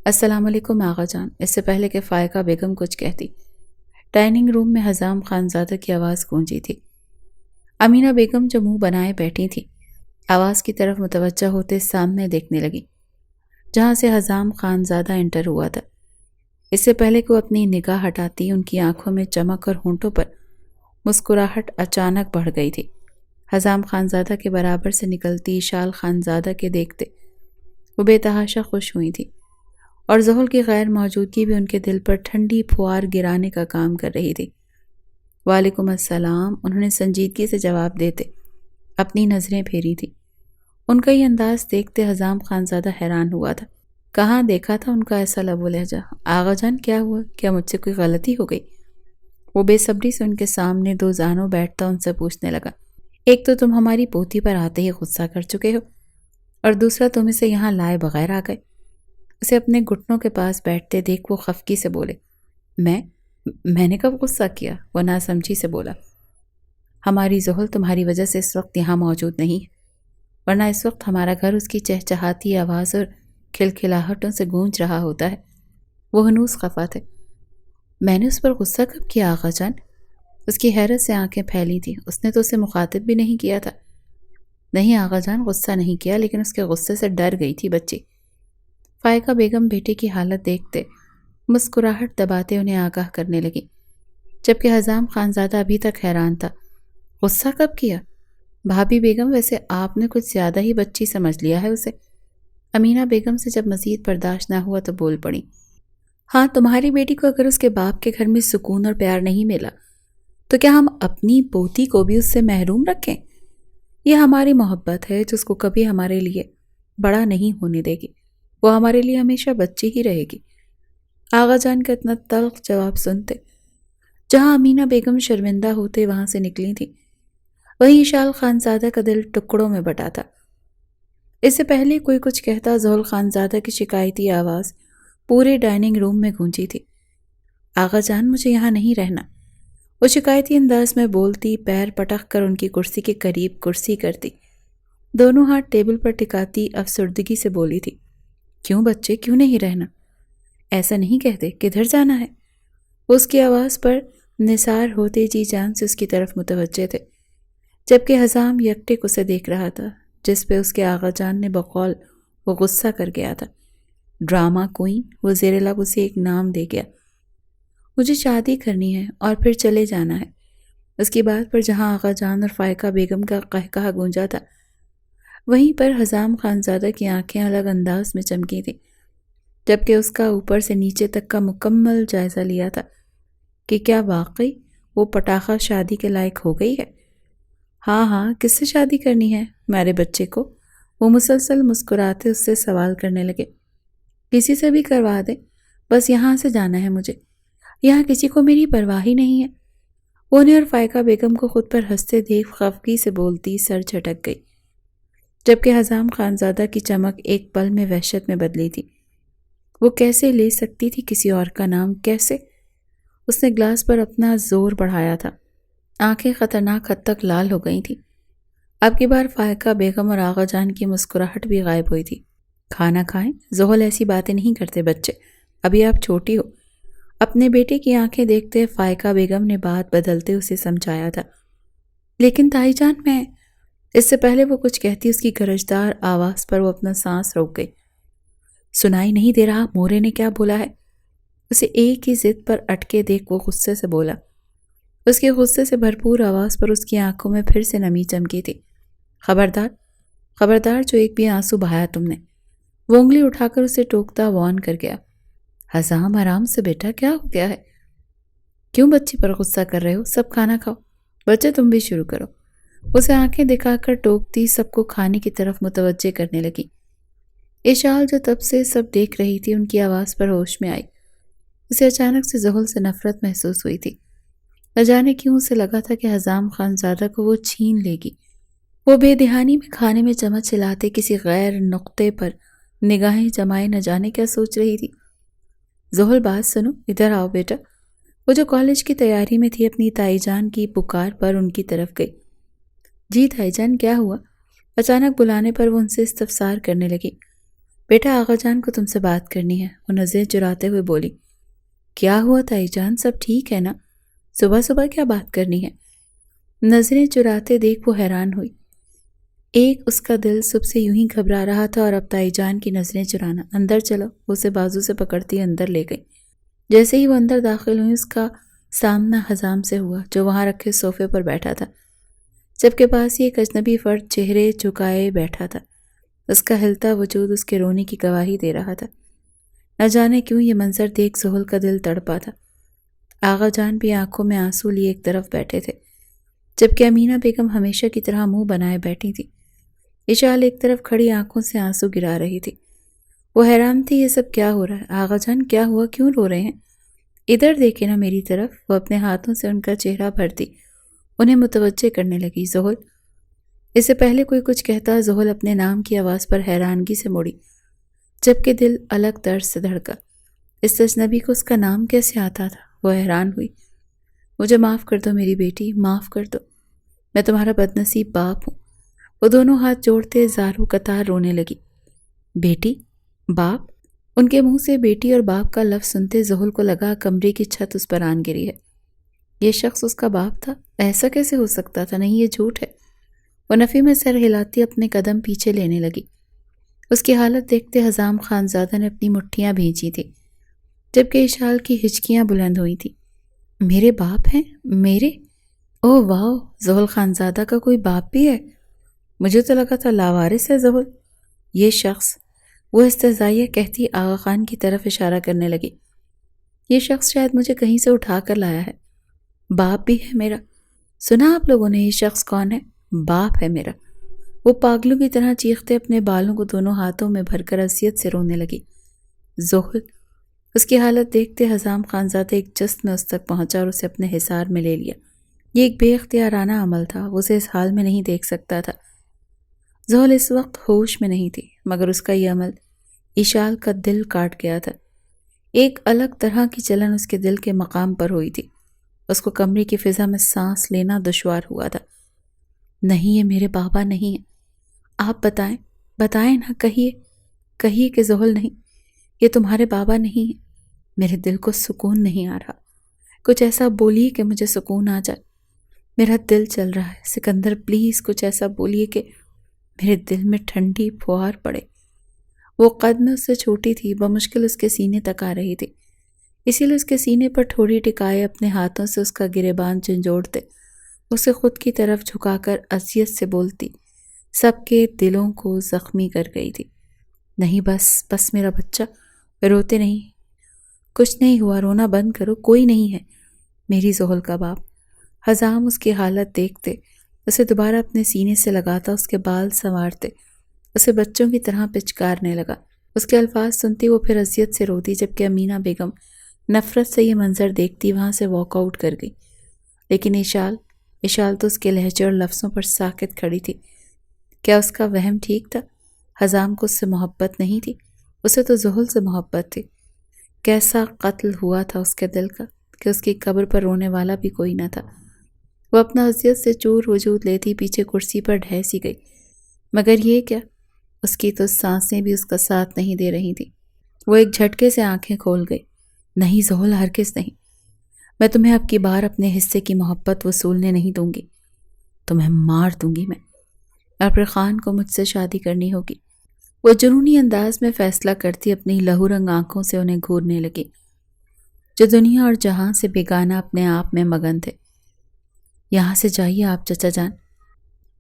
السلام علیکم آغا جان۔ اس سے پہلے کہ فائقہ بیگم کچھ کہتی، ڈائننگ روم میں حزام خانزادہ کی آواز گونجی تھی۔ امینا بیگم جو منہ بنائے بیٹھی تھی، آواز کی طرف متوجہ ہوتے سامنے دیکھنے لگی، جہاں سے حزام خانزادہ انٹر ہوا تھا۔ اس سے پہلے کہ وہ اپنی نگاہ ہٹاتی، ان کی آنکھوں میں چمک اور ہونٹوں پر مسکراہٹ اچانک بڑھ گئی تھی۔ حزام خانزادہ کے برابر سے نکلتی اشال خانزادہ کے دیکھتے وہ بے تحاشا خوش ہوئی تھی۔ اور زحل کی غیر موجودگی بھی ان کے دل پر ٹھنڈی پھوار گرانے کا کام کر رہی تھی۔ وعلیکم السلام، انہوں نے سنجیدگی سے جواب دیتے اپنی نظریں پھیری تھی۔ ان کا یہ انداز دیکھتے حزام خانزادہ حیران ہوا تھا۔ کہاں دیکھا تھا ان کا ایسا لب و لہجہ؟ آغا جان کیا ہوا؟ کیا مجھ سے کوئی غلطی ہو گئی؟ وہ بے صبری سے ان کے سامنے دو زانوں بیٹھتا ان سے پوچھنے لگا، ایک تو تم ہماری پوتی پر آتے ہی غصہ کر چکے ہو، اور دوسرا تم اسے یہاں لائے بغیر آ گئے۔ اسے اپنے گھٹنوں کے پاس بیٹھتے دیکھ وہ خفگی سے بولے، میں نے کب غصہ کیا؟ وہ ناسمجھی سے بولا، ہماری زحل تمہاری وجہ سے اس وقت یہاں موجود نہیں ہے، ورنہ اس وقت ہمارا گھر اس کی چہچہاتی آواز اور کھلکھلاہٹوں سے گونج رہا ہوتا ہے۔ وہ ہنوز خفا تھے۔ میں نے اس پر غصہ کب کیا آغا جان؟ اس کی حیرت سے آنکھیں پھیلی تھیں۔ اس نے تو اسے مخاطب بھی نہیں کیا تھا۔ نہیں آغا جان، غصہ نہیں کیا، لیکن اس کے غصے سے ڈر گئی تھی بچی۔ فائقہ بیگم بیٹے کی حالت دیکھتے مسکراہٹ دباتے انہیں آگاہ کرنے لگی، جبکہ حزام خانزادہ ابھی تک حیران تھا۔ غصہ کب کیا؟ بھابھی بیگم، ویسے آپ نے کچھ زیادہ ہی بچی سمجھ لیا ہے اسے۔ امینہ بیگم سے جب مزید برداشت نہ ہوا تو بول پڑی، ہاں، تمہاری بیٹی کو اگر اس کے باپ کے گھر میں سکون اور پیار نہیں ملا تو کیا ہم اپنی پوتی کو بھی اس سے محروم رکھیں؟ یہ ہماری محبت ہے جو اس کو کبھی ہمارے لیے بڑا نہیں ہونے دے گی، وہ ہمارے لیے ہمیشہ بچی ہی رہے گی۔ آغا جان کا اتنا تلخ جواب سنتے جہاں امینہ بیگم شرمندہ ہوتے وہاں سے نکلی تھی، وہیں اشال خانزادہ کا دل ٹکڑوں میں بٹا تھا۔ اس سے پہلے کوئی کچھ کہتا زحل خانزادہ کی شکایتی آواز پورے ڈائننگ روم میں گونجی تھی، آغا جان مجھے یہاں نہیں رہنا۔ وہ شکایتی انداز میں بولتی، پیر پٹک کر ان کی کرسی کے قریب کرسی کرتی، دونوں ہاتھ ٹیبل پر ٹکاتی افسردگی سے بولی تھی، کیوں بچے، کیوں نہیں رہنا؟ ایسا نہیں کہتے، کدھر جانا ہے؟ اس کی آواز پر نثار ہوتے جی جان سے اس کی طرف متوجہ تھے، جبکہ حزام یکٹک اسے دیکھ رہا تھا، جس پہ اس کے آغا جان نے بقول وہ غصہ کر گیا تھا۔ ڈرامہ کوئین، وہ زیر لب اسے ایک نام دے گیا۔ مجھے شادی کرنی ہے اور پھر چلے جانا ہے۔ اس کی بات پر جہاں آغا جان اور فائقہ بیگم کا قہقہہ گونجا تھا، وہیں پر حزام خانزادہ کی آنکھیں الگ انداز میں چمکی تھیں، جبکہ اس کا اوپر سے نیچے تک کا مکمل جائزہ لیا تھا کہ کیا واقعی وہ پٹاخہ شادی کے لائق ہو گئی ہے؟ ہاں ہاں، کس سے شادی کرنی ہے؟ میرے بچے کو؟ وہ مسلسل مسکراتے اس سے سوال کرنے لگے۔ کسی سے بھی کروا دے، بس یہاں سے جانا ہے مجھے، یہاں کسی کو میری پرواہ ہی نہیں ہے۔ وہ انہیں اور فائقہ بیگم کو خود پر ہنستے دیکھ خفگی سے بولتی سر جھٹک گئی، جبکہ حزام خانزادہ کی چمک ایک پل میں وحشت میں بدلی تھی۔ وہ کیسے لے سکتی تھی کسی اور کا نام؟ کیسے؟ اس نے گلاس پر اپنا زور بڑھایا تھا، آنکھیں خطرناک حد تک لال ہو گئی تھیں۔ اب کی بار فائقہ بیگم اور آغا جان کی مسکراہٹ بھی غائب ہوئی تھی۔ کھانا کھائیں، زحل ایسی باتیں نہیں کرتے بچے، ابھی آپ چھوٹی ہو۔ اپنے بیٹے کی آنکھیں دیکھتے فائقہ بیگم نے بات بدلتے اسے سمجھایا تھا، لیکن تائی جان میں… اس سے پہلے وہ کچھ کہتی اس کی گرجدار آواز پر وہ اپنا سانس روک گئی۔ سنائی نہیں دے رہا مورے نے کیا بولا ہے؟ اسے ایک ہی ضد پر اٹکے دیکھ وہ غصے سے بولا۔ اس کے غصے سے بھرپور آواز پر اس کی آنکھوں میں پھر سے نمی چمکی تھی۔ خبردار، خبردار، جو ایک بھی آنسو بہایا تم نے۔ وہ انگلی اٹھا کر اسے ٹوکتا وارن کر گیا۔ حزام آرام سے بیٹا، کیا ہو گیا ہے؟ کیوں بچی پر غصہ کر رہے ہو؟ سب کھانا کھاؤ، بچے تم بھی شروع کرو۔ اسے آنکھیں دکھا کر ٹوکتی سب کو کھانے کی طرف متوجہ کرنے لگی۔ اشال جو تب سے سب دیکھ رہی تھی ان کی آواز پر ہوش میں آئی۔ اسے اچانک سے زحل سے نفرت محسوس ہوئی تھی۔ نہ جانے کیوں اسے لگا تھا کہ حزام خانزادہ کو وہ چھین لے گی۔ وہ بے دہانی میں کھانے میں چمچ چلاتے کسی غیر نقطے پر نگاہیں جمائے نہ جانے کیا سوچ رہی تھی۔ زحل بات سنو، ادھر آؤ بیٹا۔ وہ جو کالج کی تیاری میں تھی اپنی تائی جان کی پکار پر ان کی طرف گئی۔ جی تائی جان، کیا ہوا؟ اچانک بلانے پر وہ ان سے استفسار کرنے لگی۔ بیٹا آغا جان کو تم سے بات کرنی ہے، وہ نظریں چراتے ہوئے بولی۔ کیا ہوا تائی جان، سب ٹھیک ہے نا؟ صبح صبح کیا بات کرنی ہے؟ نظریں چراتے دیکھ وہ حیران ہوئی۔ ایک اس کا دل صبح سے یوں ہی گھبرا رہا تھا اور اب تائی جان کی نظریں چرانا۔ اندر چلو، اسے بازو سے پکڑتی اندر لے گئی۔ جیسے ہی وہ اندر داخل ہوئی اس کا سامنا حزام سے ہوا جو وہاں رکھے صوفے پر بیٹھا تھا، جبکہ پاس ہی ایک اجنبی فرد چہرے جھکائے بیٹھا تھا۔ اس کا ہلتا وجود اس کے رونے کی گواہی دے رہا تھا۔ نہ جانے کیوں یہ منظر دیکھ زحل کا دل تڑپا تھا۔ آغا جان بھی آنکھوں میں آنسو لیے ایک طرف بیٹھے تھے، جبکہ امینہ بیگم ہمیشہ کی طرح منہ بنائے بیٹھی تھی۔ اشال ایک طرف کھڑی آنکھوں سے آنسو گرا رہی تھی۔ وہ حیران تھی، یہ سب کیا ہو رہا ہے؟ آغا جان کیا ہوا، کیوں رو رہے ہیں؟ ادھر دیکھے نا میری طرف۔ وہ اپنے ہاتھوں سے ان کا چہرہ بھرتی انہیں متوجہ کرنے لگی۔ زحل۔ اس سے پہلے کوئی کچھ کہتا زحل اپنے نام کی آواز پر حیرانگی سے مڑی، جبکہ دل الگ درد سے دھڑکا۔ اس اجنبی کو اس کا نام کیسے آتا تھا؟ وہ حیران ہوئی۔ مجھے معاف کر دو میری بیٹی، معاف کر دو، میں تمہارا بدنصیب باپ ہوں۔ وہ دونوں ہاتھ جوڑتے زاروں قطار رونے لگی۔ بیٹی؟ باپ؟ ان کے منہ سے بیٹی اور باپ کا لفظ سنتے زحل کو لگا کمرے کی چھت اس پر آن گری ہے۔ یہ شخص اس کا باپ تھا؟ ایسا کیسے ہو سکتا تھا؟ نہیں، یہ جھوٹ ہے۔ وہ نفی میں سر ہلاتی اپنے قدم پیچھے لینے لگی۔ اس کی حالت دیکھتے حزام خانزادہ نے اپنی مٹھیاں بھینچی تھی، جبکہ اشال کی ہچکیاں بلند ہوئی تھی۔ میرے باپ ہیں؟ میرے؟ اوہ واو، زحل خانزادہ کا کوئی باپ بھی ہے؟ مجھے تو لگا تھا لاوارث ہے زحل۔ یہ شخص، وہ استہزائیہ کہتی آغا خان کی طرف اشارہ کرنے لگی، یہ شخص شاید مجھے کہیں سے اٹھا کر لایا ہے۔ باپ بھی ہے میرا؟ سنا آپ لوگوں نے یہ شخص کون ہے؟ باپ ہے میرا۔ وہ پاگلوں کی طرح چیختے اپنے بالوں کو دونوں ہاتھوں میں بھر کر اذیت سے رونے لگی۔ زحل۔ اس کی حالت دیکھتے حزام خانزادہ ایک جست میں اس تک پہنچا اور اسے اپنے حصار میں لے لیا۔ یہ ایک بے اختیارانہ عمل تھا، وہ اسے اس حال میں نہیں دیکھ سکتا تھا۔ زحل اس وقت ہوش میں نہیں تھی، مگر اس کا یہ عمل اشال کا دل کاٹ گیا تھا۔ ایک الگ طرح کی جلن اس کے دل کے مقام پر ہوئی تھی۔ اس کو کمرے کی فضا میں سانس لینا دشوار ہوا تھا۔ نہیں، یہ میرے بابا نہیں ہیں۔ آپ بتائیں، بتائیں نا، کہیے کہ زحل نہیں، یہ تمہارے بابا نہیں ہیں۔ میرے دل کو سکون نہیں آ رہا، کچھ ایسا بولیے کہ مجھے سکون آ جائے۔ میرا دل چل رہا ہے، سکندر پلیز کچھ ایسا بولیے کہ میرے دل میں ٹھنڈی پھوار پڑے۔ وہ قد میں اس سے چھوٹی تھی، بمشکل اس کے سینے تک آ رہی تھی، اسی لیے اس کے سینے پر ٹھوڑی ٹکائے اپنے ہاتھوں سے اس کا گریبان جھنجھوڑتے اسے خود کی طرف جھکا کر اذیت سے بولتی، سب کے دلوں کو زخمی کر گئی تھی۔ نہیں، بس میرا بچہ، روتے نہیں، کچھ نہیں ہوا، رونا بند کرو، کوئی نہیں ہے میری زحل کا باپ۔ حزام اس کی حالت دیکھتے اسے دوبارہ اپنے سینے سے لگاتا، اس کے بال سنوارتے اسے بچوں کی طرح پچکارنے لگا۔ اس کے الفاظ سنتی وہ پھر اذیت سے روتی، جبکہ امینہ بیگم نفرت سے یہ منظر دیکھتی وہاں سے واک آؤٹ کر گئی۔ لیکن اشال تو اس کے لہجے اور لفظوں پر ساکت کھڑی تھی۔ کیا اس کا وہم ٹھیک تھا؟ حزام کو اس سے محبت نہیں تھی، اسے تو زحل سے محبت تھی۔ کیسا قتل ہوا تھا اس کے دل کا کہ اس کی قبر پر رونے والا بھی کوئی نہ تھا۔ وہ اپنا اذیت سے چور وجود لیتی پیچھے کرسی پر ڈھہ سی گئی، مگر یہ کیا، اس کی تو سانسیں بھی اس کا ساتھ نہیں دے رہی تھی۔ وہ ایک جھٹکے سے آنکھیں کھول گئی۔ نہیں زحل، ہرگز نہیں، میں تمہیں اب کی بار اپنے حصے کی محبت وصولنے نہیں دوں گی، تمہیں مار دوں گی میں، اور پھر خان کو مجھ سے شادی کرنی ہوگی۔ وہ جنونی انداز میں فیصلہ کرتی اپنی لہو رنگ آنکھوں سے انہیں گھورنے لگی، جو دنیا اور جہاں سے بیگانہ اپنے آپ میں مگن تھے۔ یہاں سے جائیے آپ چچا جان۔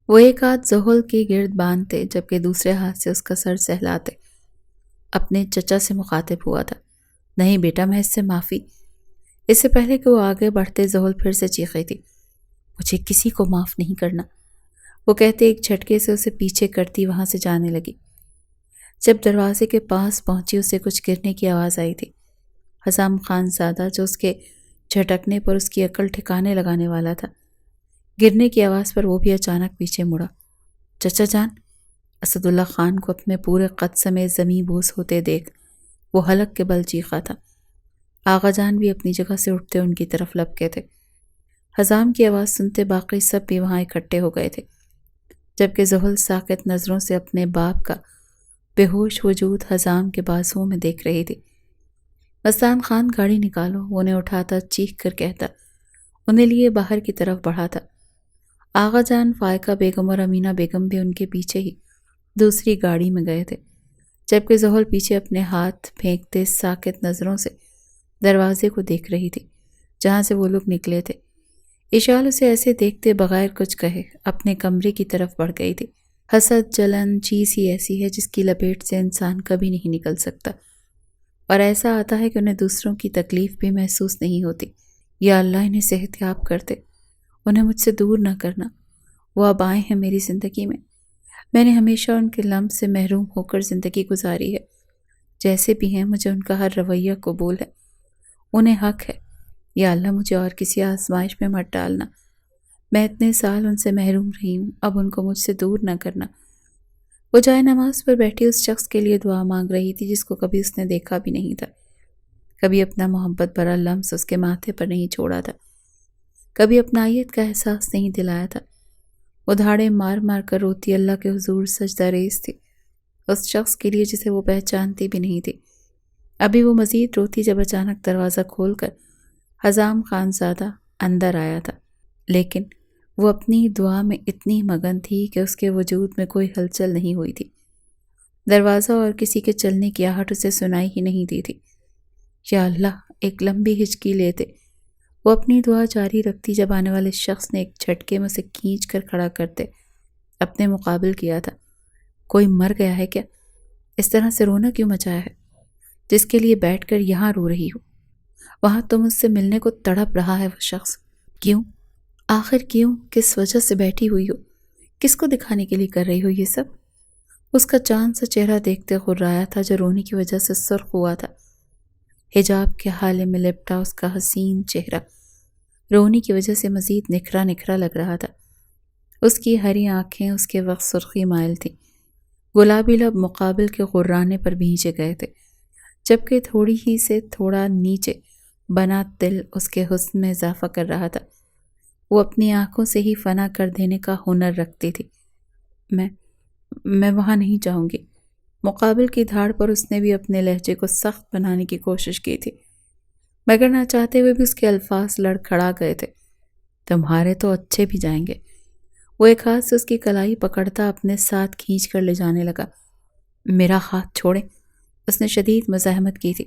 وہ ایک ہاتھ زحل کے گرد باندھتے، جبکہ دوسرے ہاتھ سے اس کا سر سہلاتے اپنے چچا سے مخاطب ہوا تھا۔ نہیں بیٹا، میں اس سے معافی۔ اس سے پہلے کہ وہ آگے بڑھتے زحل پھر سے چیخی تھی، مجھے کسی کو معاف نہیں کرنا۔ وہ کہتے ایک جھٹکے سے اسے پیچھے کرتی وہاں سے جانے لگی۔ جب دروازے کے پاس پہنچی اسے کچھ گرنے کی آواز آئی تھی۔ حزام خانزادہ جو اس کے جھٹکنے پر اس کی عقل ٹھکانے لگانے والا تھا، گرنے کی آواز پر وہ بھی اچانک پیچھے مڑا۔ چچا جان! اسد اللہ خان کو اپنے پورے قد سمیت زمین بوس ہوتے دیکھ وہ حلق کے بل چیخا تھا۔ آغا جان بھی اپنی جگہ سے اٹھتے ان کی طرف لپکے تھے۔ حزام کی آواز سنتے باقی سب بھی وہاں اکٹھے ہو گئے تھے، جبکہ زحل ساکت نظروں سے اپنے باپ کا بے ہوش وجود حزام کے بازوؤں میں دیکھ رہی تھی۔ مستان خان گاڑی نکالو، وہ انہیں اٹھاتا چیخ کر کہتا، انہیں لیے باہر کی طرف بڑھا تھا۔ آغا جان، فائقہ بیگم اور امینہ بیگم بھی ان کے پیچھے ہی دوسری گاڑی میں گئے تھے، جبکہ زحل پیچھے اپنے ہاتھ پھینکتے ساکت نظروں سے دروازے کو دیکھ رہی تھی جہاں سے وہ لوگ نکلے تھے۔ اشال اسے ایسے دیکھتے بغیر کچھ کہے اپنے کمرے کی طرف بڑھ گئی تھی۔ حسد، جلن چیز ہی ایسی ہے جس کی لپیٹ سے انسان کبھی نہیں نکل سکتا۔ اور ایسا آتا ہے کہ انہیں دوسروں کی تکلیف بھی محسوس نہیں ہوتی۔ یا اللہ انہیں صحت یاب کر دے، انہیں مجھ سے دور نہ کرنا۔ وہ اب آئے ہیں میری زندگی میں نے ہمیشہ ان کے لمس سے محروم ہو کر زندگی گزاری ہے۔ جیسے بھی ہیں مجھے ان کا ہر رویہ قبول ہے، انہیں حق ہے۔ یا اللہ مجھے اور کسی آزمائش میں مت ڈالنا، میں اتنے سال ان سے محروم رہی ہوں، اب ان کو مجھ سے دور نہ کرنا۔ وہ جائے نماز پر بیٹھی اس شخص کے لیے دعا مانگ رہی تھی جس کو کبھی اس نے دیکھا بھی نہیں تھا، کبھی اپنا محبت بھرا لمس اس کے ماتھے پر نہیں چھوڑا تھا، کبھی اپنائیت کا احساس نہیں دلایا تھا۔ وہ دھاڑے مار مار کر روتی اللہ کے حضور سجدہ ریز تھی، اس شخص کے لیے جسے وہ پہچانتی بھی نہیں تھی۔ ابھی وہ مزید روتی جب اچانک دروازہ کھول کر حزام خانزادہ اندر آیا تھا، لیکن وہ اپنی دعا میں اتنی مگن تھی کہ اس کے وجود میں کوئی ہلچل نہیں ہوئی تھی۔ دروازہ اور کسی کے چلنے کی آہٹ اسے سنائی ہی نہیں دی تھی۔ یا اللہ، ایک لمبی ہچکی لیتے وہ اپنی دعا جاری رکھتی جب آنے والے شخص نے ایک جھٹکے میں اسے کھینچ کر کھڑا کرتے اپنے مقابل کیا تھا۔ کوئی مر گیا ہے کیا؟ اس طرح سے رونا کیوں مچایا ہے؟ جس کے لیے بیٹھ کر یہاں رو رہی ہو، وہاں تم اس سے ملنے کو تڑپ رہا ہے وہ شخص۔ کیوں؟ آخر کیوں؟ کس وجہ سے بیٹھی ہوئی ہو؟ کس کو دکھانے کے لیے کر رہی ہو یہ سب؟ اس کا چاند سا چہرہ دیکھتے غرایا تھا جو رونے کی وجہ سے سرخ ہوا تھا۔ حجاب کے حالے میں لپٹا اس کا حسین چہرہ رونے کی وجہ سے مزید نکھرا نکھرا لگ رہا تھا۔ اس کی ہری آنکھیں اس کے وقت سرخی مائل تھیں، گلابی لب مقابل کے غرانے پر بھیجے گئے تھے، جبکہ تھوڑی ہی سے تھوڑا نیچے بنا تل اس کے حسن میں اضافہ کر رہا تھا۔ وہ اپنی آنکھوں سے ہی فنا کر دینے کا ہنر رکھتی تھی۔ میں وہاں نہیں جاؤں گی۔ مقابل کی دھاڑ پر اس نے بھی اپنے لہجے کو سخت بنانے کی کوشش کی تھی، مگر نہ چاہتے ہوئے بھی اس کے الفاظ لڑکھڑا گئے تھے۔ تمہارے تو اچھے بھی جائیں گے۔ وہ ایک ہاتھ سے اس کی کلائی پکڑتا اپنے ساتھ کھینچ کر لے جانے لگا۔ میرا ہاتھ چھوڑے، اس نے شدید مزاحمت کی تھی۔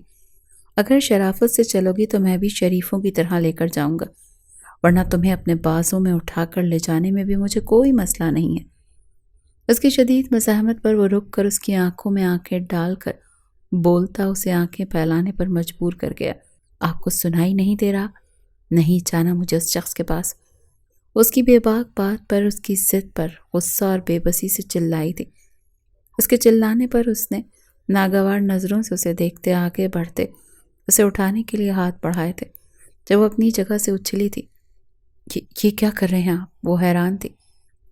اگر شرافت سے چلو گی تو میں بھی شریفوں کی طرح لے کر جاؤں گا، ورنہ تمہیں اپنے بازوں میں اٹھا کر لے جانے میں بھی مجھے کوئی مسئلہ نہیں ہے۔ اس کی شدید مزاحمت پر وہ رک کر اس کی آنکھوں میں آنکھیں ڈال کر بولتا اسے آنکھیں پھیلانے پر مجبور کر گیا۔ آپ کو سنائی نہیں دے رہا؟ نہیں جانا مجھے اس شخص کے پاس۔ اس کی بے باک بات پر، اس کی ضد پر غصہ اور بے بسی سے چلائی تھی۔ اس کے چلانے پر اس نے ناگوار نظروں سے اسے دیکھتے آگے بڑھتے اسے اٹھانے کے لیے ہاتھ بڑھائے تھے جب وہ اپنی جگہ سے اچھلی تھی۔ یہ کیا کر رہے ہیں آپ؟ وہ حیران تھی۔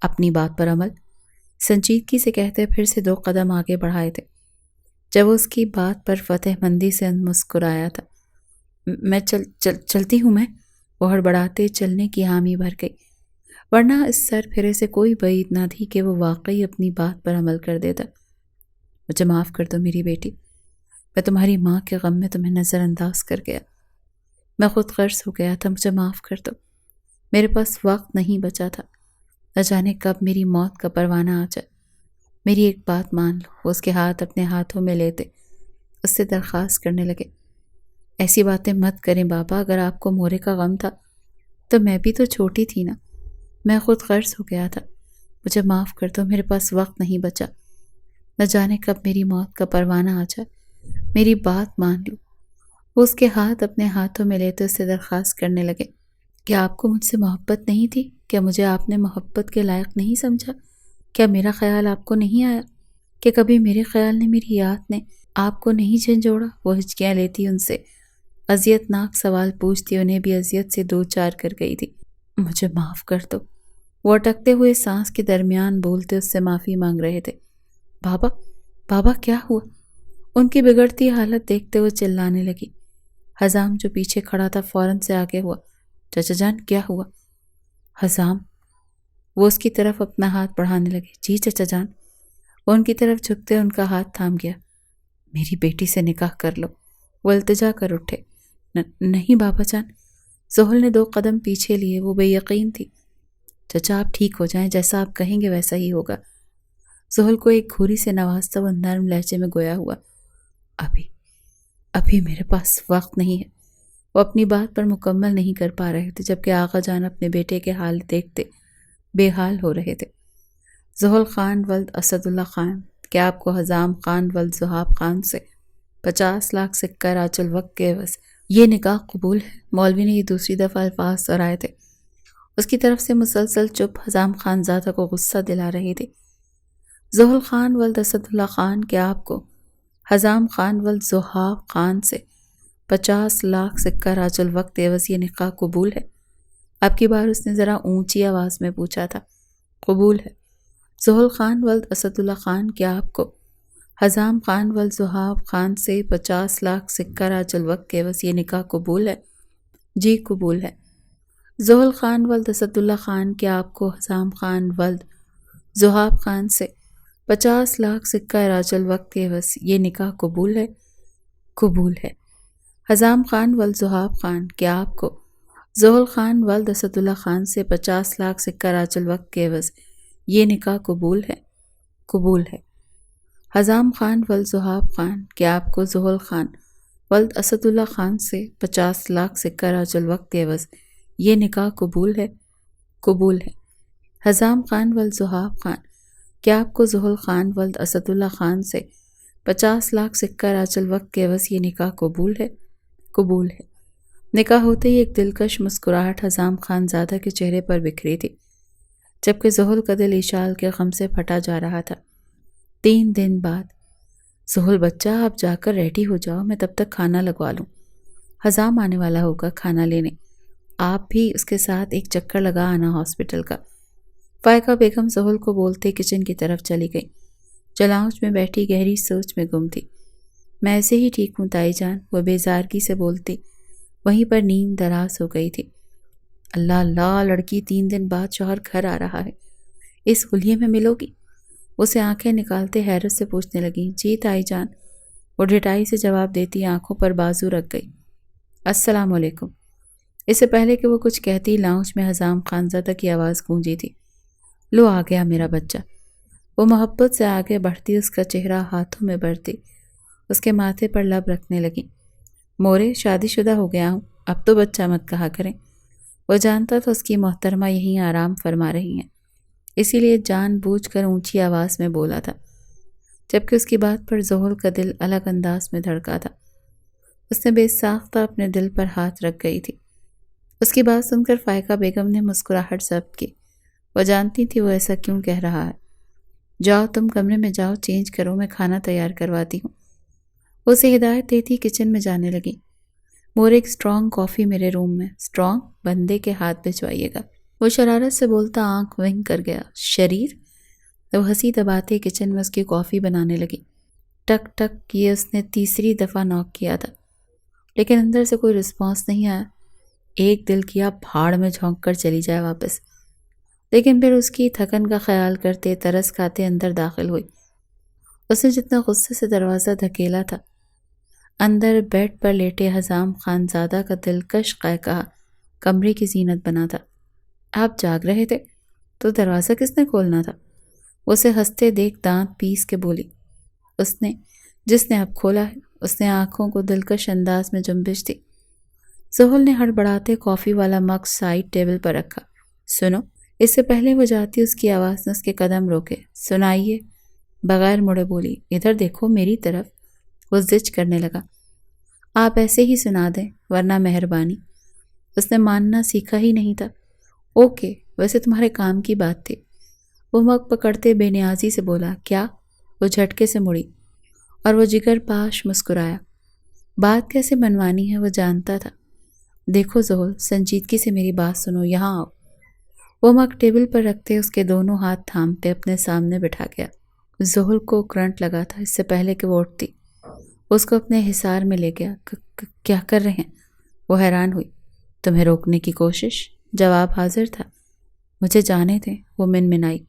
اپنی بات پر عمل، سنجیدگی سے کہتے پھر سے 2 قدم آگے بڑھائے تھے جب اس کی بات پر فتح مندی سے مسکرایا تھا۔ میں چلتی ہوں میں، وہ ہڑبڑاتے چلنے کی حامی بھر گئی، ورنہ اس سر پھرے سے کوئی بعید نہ تھی کہ وہ واقعی اپنی بات پر عمل کر دیتا۔ مجھے معاف کر دو میری بیٹی، میں تمہاری ماں کے غم میں تمہیں نظر انداز کر گیا، میں خود غرض ہو گیا تھا، مجھے معاف کر دو۔ میرے پاس وقت نہیں بچا تھا، نہ جانے کب میری موت کا پروانہ آ جائے۔ میری ایک بات مان لو۔ وہ اس کے ہاتھ اپنے ہاتھوں میں لیتے اس سے درخواست کرنے لگے۔ ایسی باتیں مت کریں بابا، اگر آپ کو مورے کا غم تھا تو میں بھی تو چھوٹی تھی نا، میں خود غرض ہو گیا تھا، مجھے معاف کر دو، میرے پاس وقت نہیں بچا، نہ جانے کب میری موت کا پروانہ آ جائے، میری بات مان لو۔ وہ اس کے ہاتھ اپنے ہاتھوں میں لیتے اس سے درخواست کرنے لگے۔ کیا آپ کو مجھ سے محبت نہیں تھی؟ کیا مجھے آپ نے محبت کے لائق نہیں سمجھا؟ کیا میرا خیال آپ کو نہیں آیا؟ کہ کبھی میرے خیال نے، میری یاد نے آپ کو نہیں جھنجھوڑا؟ وہ ہچکیاں لیتی ان سے اذیت ناک سوال پوچھتی، انہیں بھی اذیت سے 2-4 کر گئی تھی۔ مجھے معاف کر دو، وہ اٹکتے ہوئے سانس کے درمیان بولتے اس سے معافی مانگ رہے تھے۔ بابا کیا ہوا؟ ان کی بگڑتی حالت دیکھتے ہوئے چلانے لگی۔ حزام جو پیچھے کھڑا تھا فوراً سے آگے ہوا۔ چچا جان کیا ہوا؟ حزام، وہ اس کی طرف اپنا ہاتھ بڑھانے لگے۔ جی چچا جان۔ وہ ان کی طرف جھکتے ان کا ہاتھ تھام گیا۔ میری بیٹی سے نکاح کر لو، وہ التجا کر اٹھے۔ نہیں بابا جان، زحل نے 2 قدم پیچھے لیے، وہ بے یقین تھی۔ چچا آپ ٹھیک ہو جائیں، جیسا آپ کہیں گے ویسا ہی ہوگا۔ زحل کو ایک گھوری سے نوازتا وہ نرم لہجے میں گویا ہوا۔ ابھی میرے پاس وقت نہیں ہے۔ وہ اپنی بات پر مکمل نہیں کر پا رہے تھے جبکہ آغا جان اپنے بیٹے کے حال دیکھتے بے حال ہو رہے تھے۔ زحل خان ولد اسد اللہ خان، کیا آپ کو حزام خان ولد زحاب خان سے 50 لاکھ سکہ راج الوقت کے عوض یہ نکاح قبول ہے۔ مولوی نے یہ دوسری دفعہ الفاظ دہرائے تھے۔ اس کی طرف سے مسلسل چپ حزام خان زادہ کو غصہ دلا رہی تھی۔ زحل خان ولد اسد اللہ خان کہ آپ کو حزام خان ولد زحاب خان سے 50 لاکھ سکہ راج الوقت عوض یہ نکاح قبول ہے؟ اب کی بار اس نے ذرا اونچی آواز میں پوچھا تھا۔ قبول ہے۔ زحل خان ولد اسد اللہ خان کہ آپ کو حزام خان ولد زحاب خان سے 50 لاکھ سکہ راج الوقت کے عوض یہ نکاح قبول ہے؟ جی قبول ہے۔ زحل خان ولد اسد اللہ خان کہ آپ کو حزام خان ولد زحاب خان سے 50 لاکھ سکہ راج الوقت کے عوض یہ نکاح قبول ہے؟ قبول ہے۔ حزام خان ولد زحاب خان کہ آپ کو زحل خان ولد اسد اللہ خان سے 50 لاکھ سکہ راج الوقت کے عوض یہ نکاح قبول ہے؟ قبول ہے۔ حزام خان ولد زحاب خان کہ آپ کو زحل خان ولد اسد اللہ خان سے 50 لاکھ سکہ راج الوقت کے عوض یہ نکاح قبول ہے؟ قبول ہے۔ حزام خان ولد زحاب خان کہ آپ کو زحل خان ولد اسد اللہ خان سے 50 لاکھ سکہ راج الوقت کے عوض یہ نکاح قبول ہے؟ قبول ہے۔ نکاح ہوتے ہی ایک دلکش مسکراہٹ حزام خان زادہ کے چہرے پر بکھری تھی، جبکہ زحل کا دل اشال کے غم سے پھٹا جا رہا تھا۔ 3 دن بعد زحل بچہ آپ جا کر ریڈی ہو جاؤ، میں تب تک کھانا لگوا لوں۔ حزام آنے والا ہوگا کھانا لینے، آپ بھی اس کے ساتھ ایک چکر لگا آنا ہاسپٹل کا۔ فائقہ بیگم زحل کو بولتے کچن کی طرف چلی گئی، جو لاؤنج میں بیٹھی گہری سوچ میں گم تھی۔ میں ایسے ہی ٹھیک ہوں تائی جان، وہ بیزارگی سے بولتی وہیں پر نیند دراز ہو گئی تھی۔ اللہ اللہ، لڑکی 3 دن بعد شوہر گھر آ رہا ہے، اس حلیے میں ملو گی؟ اسے آنکھیں نکالتے حیرت سے پوچھنے لگی۔ جی تائی جان، وہ ڈھٹائی سے جواب دیتی آنکھوں پر بازو رکھ گئی۔ السلام علیکم۔ اس سے پہلے کہ وہ کچھ کہتی، لاؤنج میں حزام خان زادہ کی آواز گونجی تھی۔ لو آ گیا میرا بچہ۔ وہ محبت سے آگے بڑھتی، اس کا چہرہ ہاتھوں میں بھرتی، اس کے ماتھے پر لب رکھنے لگی۔ مورے، شادی شدہ ہو گیا ہوں، اب تو بچہ مت کہا کریں۔ وہ جانتا تھا اس کی محترمہ یہیں آرام فرما رہی ہیں، اسی لیے جان بوجھ کر اونچی آواز میں بولا تھا، جبکہ اس کی بات پر زحل کا دل الگ انداز میں دھڑکا تھا۔ اس نے بے ساختہ اپنے دل پر ہاتھ رکھ گئی تھی۔ اس کی بات سن کر فائقہ بیگم نے مسکراہٹ ضبط کی۔ وہ جانتی تھی وہ ایسا کیوں کہہ رہا ہے۔ جاؤ تم کمرے میں جاؤ، چینج کرو، میں کھانا تیار کرواتی ہوں۔ وہ اسے ہدایت دیتی کچن میں جانے لگی۔ مور، ایک اسٹرانگ کافی میرے روم میں۔ اسٹرانگ؟ بندے کے ہاتھ بھجوائیے گا، وہ شرارت سے بولتا آنکھ ونک کر گیا۔ شریر؟ وہ ہنسی دباتے کچن میں اس کی کافی بنانے لگی۔ ٹک ٹک، یہ اس نے تیسری دفعہ نوک کیا تھا، لیکن اندر سے کوئی رسپانس نہیں آیا۔ ایک دل کیا بھاڑ میں جھونک کر چلی جائے واپس، لیکن پھر اس کی تھکن کا خیال کرتے ترس کھاتے اندر داخل ہوئی۔ اس نے جتنا غصے سے دروازہ دھکیلا تھا، اندر بیڈ پر لیٹے حزام خان زادہ کا دلکش قہقہا کمرے کی زینت بنا تھا۔ آپ جاگ رہے تھے تو دروازہ کس نے کھولنا تھا؟ اسے ہنستے دیکھ دانت پیس کے بولی۔ اس نے جس نے اب کھولا ہے۔ اس نے آنکھوں کو دلکش انداز میں جنبش دی۔ زحل نے ہڑبڑاتے کافی والا مگ سائڈ ٹیبل پر رکھا۔ سنو، اس سے پہلے وہ جاتی اس کی آواز نے اس کے قدم روکے۔ سنائیے، بغیر مڑے بولی۔ ادھر دیکھو میری طرف۔ وہ زج کرنے لگا۔ آپ ایسے ہی سنا دیں ورنہ مہربانی۔ اس نے ماننا سیکھا ہی نہیں تھا۔ اوکے، ویسے تمہارے کام کی بات تھی۔ وہ مگ پکڑتے بے نیازی سے بولا۔ کیا؟ وہ جھٹکے سے مڑی اور وہ جگر پاش مسکرایا۔ بات کیسے منوانی ہے وہ جانتا تھا۔ دیکھو زحل، سنجیدگی سے میری بات سنو، یہاں آؤ۔ وہ مگ ٹیبل پر رکھتے اس کے دونوں ہاتھ تھامتے اپنے سامنے بٹھا گیا۔ زحل کو کرنٹ لگا تھا اس سے پہلے کہ وہ اٹھتی۔ اس کو اپنے حصار میں لے گیا۔ کیا کر رہے ہیں؟ وہ حیران ہوئی۔ تمہیں روکنے کی کوشش؟ جواب حاضر تھا۔ مجھے جانے دیں، وہ منمنائی۔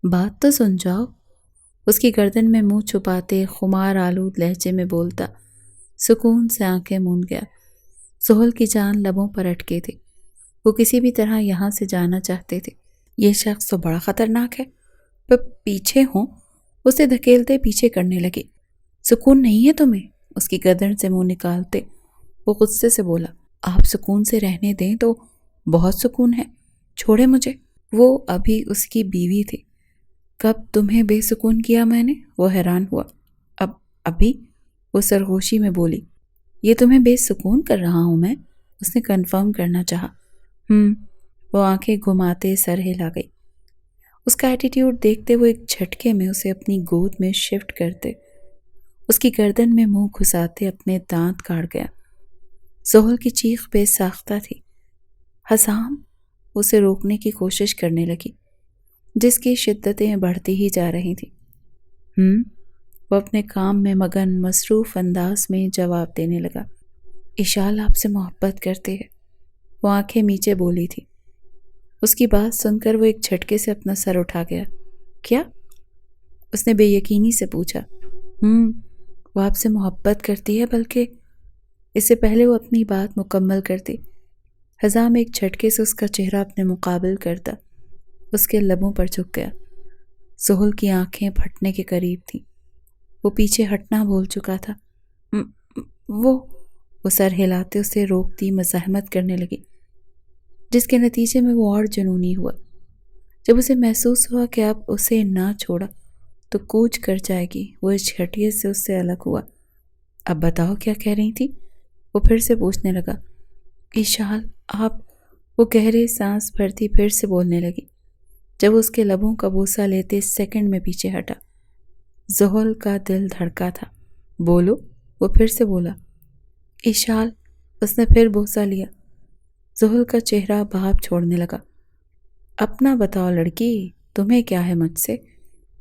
بات تو سن جاؤ۔ اس کی گردن میں منہ چھپاتے خمار آلود لہجے میں بولتا سکون سے آنکھیں موند گیا۔ زحل کی جان لبوں پر اٹکے تھی۔ وہ کسی بھی طرح یہاں سے جانا چاہتے تھے۔ یہ شخص تو بڑا خطرناک ہے۔ پیچھے ہوں، اسے دھکیلتے پیچھے کرنے لگے۔ سکون نہیں ہے تمہیں؟ اس کی گردن سے منہ نکالتے وہ غصے سے بولا۔ آپ سکون سے رہنے دیں تو بہت سکون ہے، چھوڑے مجھے۔ وہ ابھی اس کی بیوی تھی۔ کب تمہیں بے سکون کیا میں نے؟ وہ حیران ہوا۔ ابھی؟ وہ سرگوشی میں بولی، یہ تمہیں بے سکون کر رہا ہوں میں؟ اس نے کنفرم کرنا چاہا۔ وہ آنکھیں گھماتے سر ہلا گئی۔ اس کا ایٹیٹیوڈ دیکھتے وہ ایک جھٹکے میں اسے اپنی گود میں شفٹ کرتے، اس کی گردن میں منہ گھساتے اپنے دانت کاٹ گیا۔ زحل کی چیخ بے ساختہ تھی۔ حسام اسے روکنے کی کوشش کرنے لگی، جس کی شدتیں بڑھتی ہی جا رہی تھیں۔ وہ اپنے کام میں مگن مصروف انداز میں جواب دینے لگا۔ اشال آپ سے محبت کرتے ہے، وہ آنکھیں میچے بولی تھی۔ اس کی بات سن کر وہ ایک جھٹکے سے اپنا سر اٹھا گیا۔ کیا؟ اس نے بے یقینی سے پوچھا۔ وہ آپ سے محبت کرتی ہے، بلکہ اس سے پہلے وہ اپنی بات مکمل کرتی، حسام ایک جھٹکے سے اس کا چہرہ اپنے مقابل کرتا، اس کے لبوں پر جھک گیا۔ زحل کی آنکھیں پھٹنے کے قریب تھیں۔ وہ پیچھے ہٹنا بھول چکا تھا۔ وہ سر ہلاتے اسے روکتی مزاحمت کرنے لگی، جس کے نتیجے میں وہ اور جنونی ہوا۔ جب اسے محسوس ہوا کہ اب اسے نہ چھوڑا تو کوچ کر جائے گی، وہ اس جھٹکے سے اس سے الگ ہوا۔ اب بتاؤ کیا کہہ رہی تھی؟ وہ پھر سے پوچھنے لگا۔ اشال آپ، وہ گہرے سانس بھرتی پھر سے بولنے لگی۔ جب اس کے لبوں کا بوسہ لیتے سیکنڈ میں پیچھے ہٹا، زحل کا دل دھڑکا تھا۔ بولو، وہ پھر سے بولا۔ اشال، اس نے پھر بوسہ لیا۔ زحل کا چہرہ بھاپ چھوڑنے لگا۔ اپنا بتاؤ لڑکی، تمہیں کیا ہے مجھ سے؟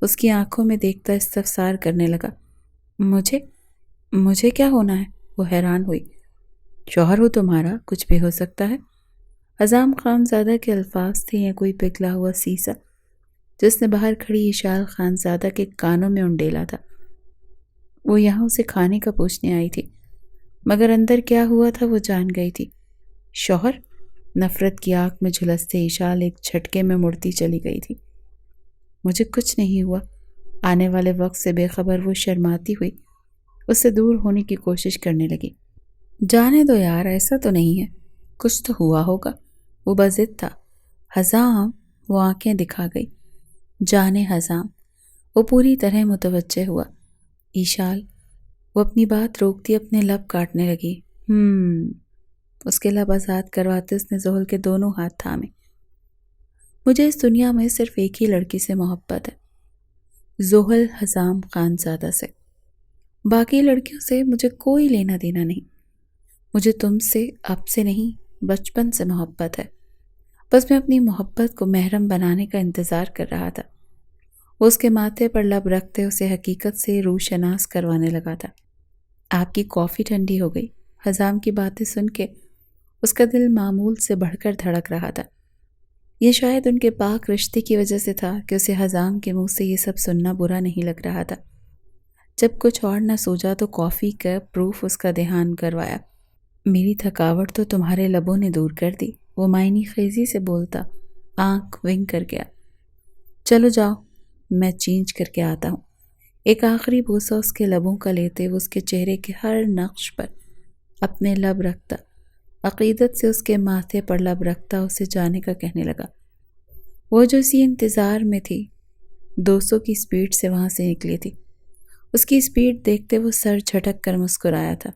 اس کی آنکھوں میں دیکھتا استفسار کرنے لگا۔ مجھے کیا ہونا ہے؟ وہ حیران ہوئی۔ شوہر ہو تمہارا، کچھ بھی ہو سکتا ہے۔ حسام خان زادہ کے الفاظ تھے یا کوئی پگھلا ہوا سیسا جس نے باہر کھڑی اشال خان زادہ کے کانوں میں انڈیلا تھا۔ وہ یہاں اسے کھانے کا پوچھنے آئی تھی، مگر اندر کیا ہوا تھا وہ جان گئی تھی۔ شوہر؟ نفرت کی آنکھ میں جھلستے اشال ایک جھٹکے میں مڑتی چلی گئی تھی۔ مجھے کچھ نہیں ہوا۔ آنے والے وقت سے بے خبر وہ شرماتی ہوئی اس سے دور ہونے کی کوشش کرنے لگی۔ جانے دو یار، ایسا تو نہیں ہے، کچھ تو ہوا ہوگا۔ وہ بضد تھا۔ حسام، وہ آنکھیں دکھا گئی۔ جانے حسام، وہ پوری طرح متوجہ ہوا۔ ایشال، وہ اپنی بات روکتی اپنے لب کاٹنے لگی۔ اس کے لب آزاد کرواتے اس نے زحل کے دونوں ہاتھ تھامے۔ مجھے اس دنیا میں صرف ایک ہی لڑکی سے محبت ہے، زحل حسام خان زادہ سے۔ باقی لڑکیوں سے مجھے کوئی لینا دینا نہیں۔ مجھے تم سے، اب سے نہیں، بچپن سے محبت ہے۔ بس میں اپنی محبت کو محرم بنانے کا انتظار کر رہا تھا۔ وہ اس کے ماتھے پر لب رکھتے اسے حقیقت سے روشناس کروانے لگا تھا۔ آپ کی کافی ٹھنڈی ہو گئی۔ حسام کی باتیں سن کے اس کا دل معمول سے بڑھ کر دھڑک رہا تھا۔ یہ شاید ان کے پاک رشتے کی وجہ سے تھا کہ اسے حسام کے منہ سے یہ سب سننا برا نہیں لگ رہا تھا۔ جب کچھ اور نہ سوچا تو کافی کا پروف اس کا دھیان کروایا۔ میری تھکاوٹ تو تمہارے لبوں نے دور کر دی، وہ معنی خیزی سے بولتا آنکھ ونگ کر گیا۔ چلو جاؤ، میں چینج کر کے آتا ہوں۔ ایک آخری بوسہ اس کے لبوں کا لیتے وہ اس کے چہرے کے ہر نقش پر اپنے لب رکھتا، عقیدت سے اس کے ماتھے پر لب رکھتا اسے جانے کا کہنے لگا۔ وہ جو اسی انتظار میں تھی 200 کی سپیڈ سے وہاں سے نکلی تھی۔ اس کی سپیڈ دیکھتے وہ سر جھٹک کر مسکرایا تھا۔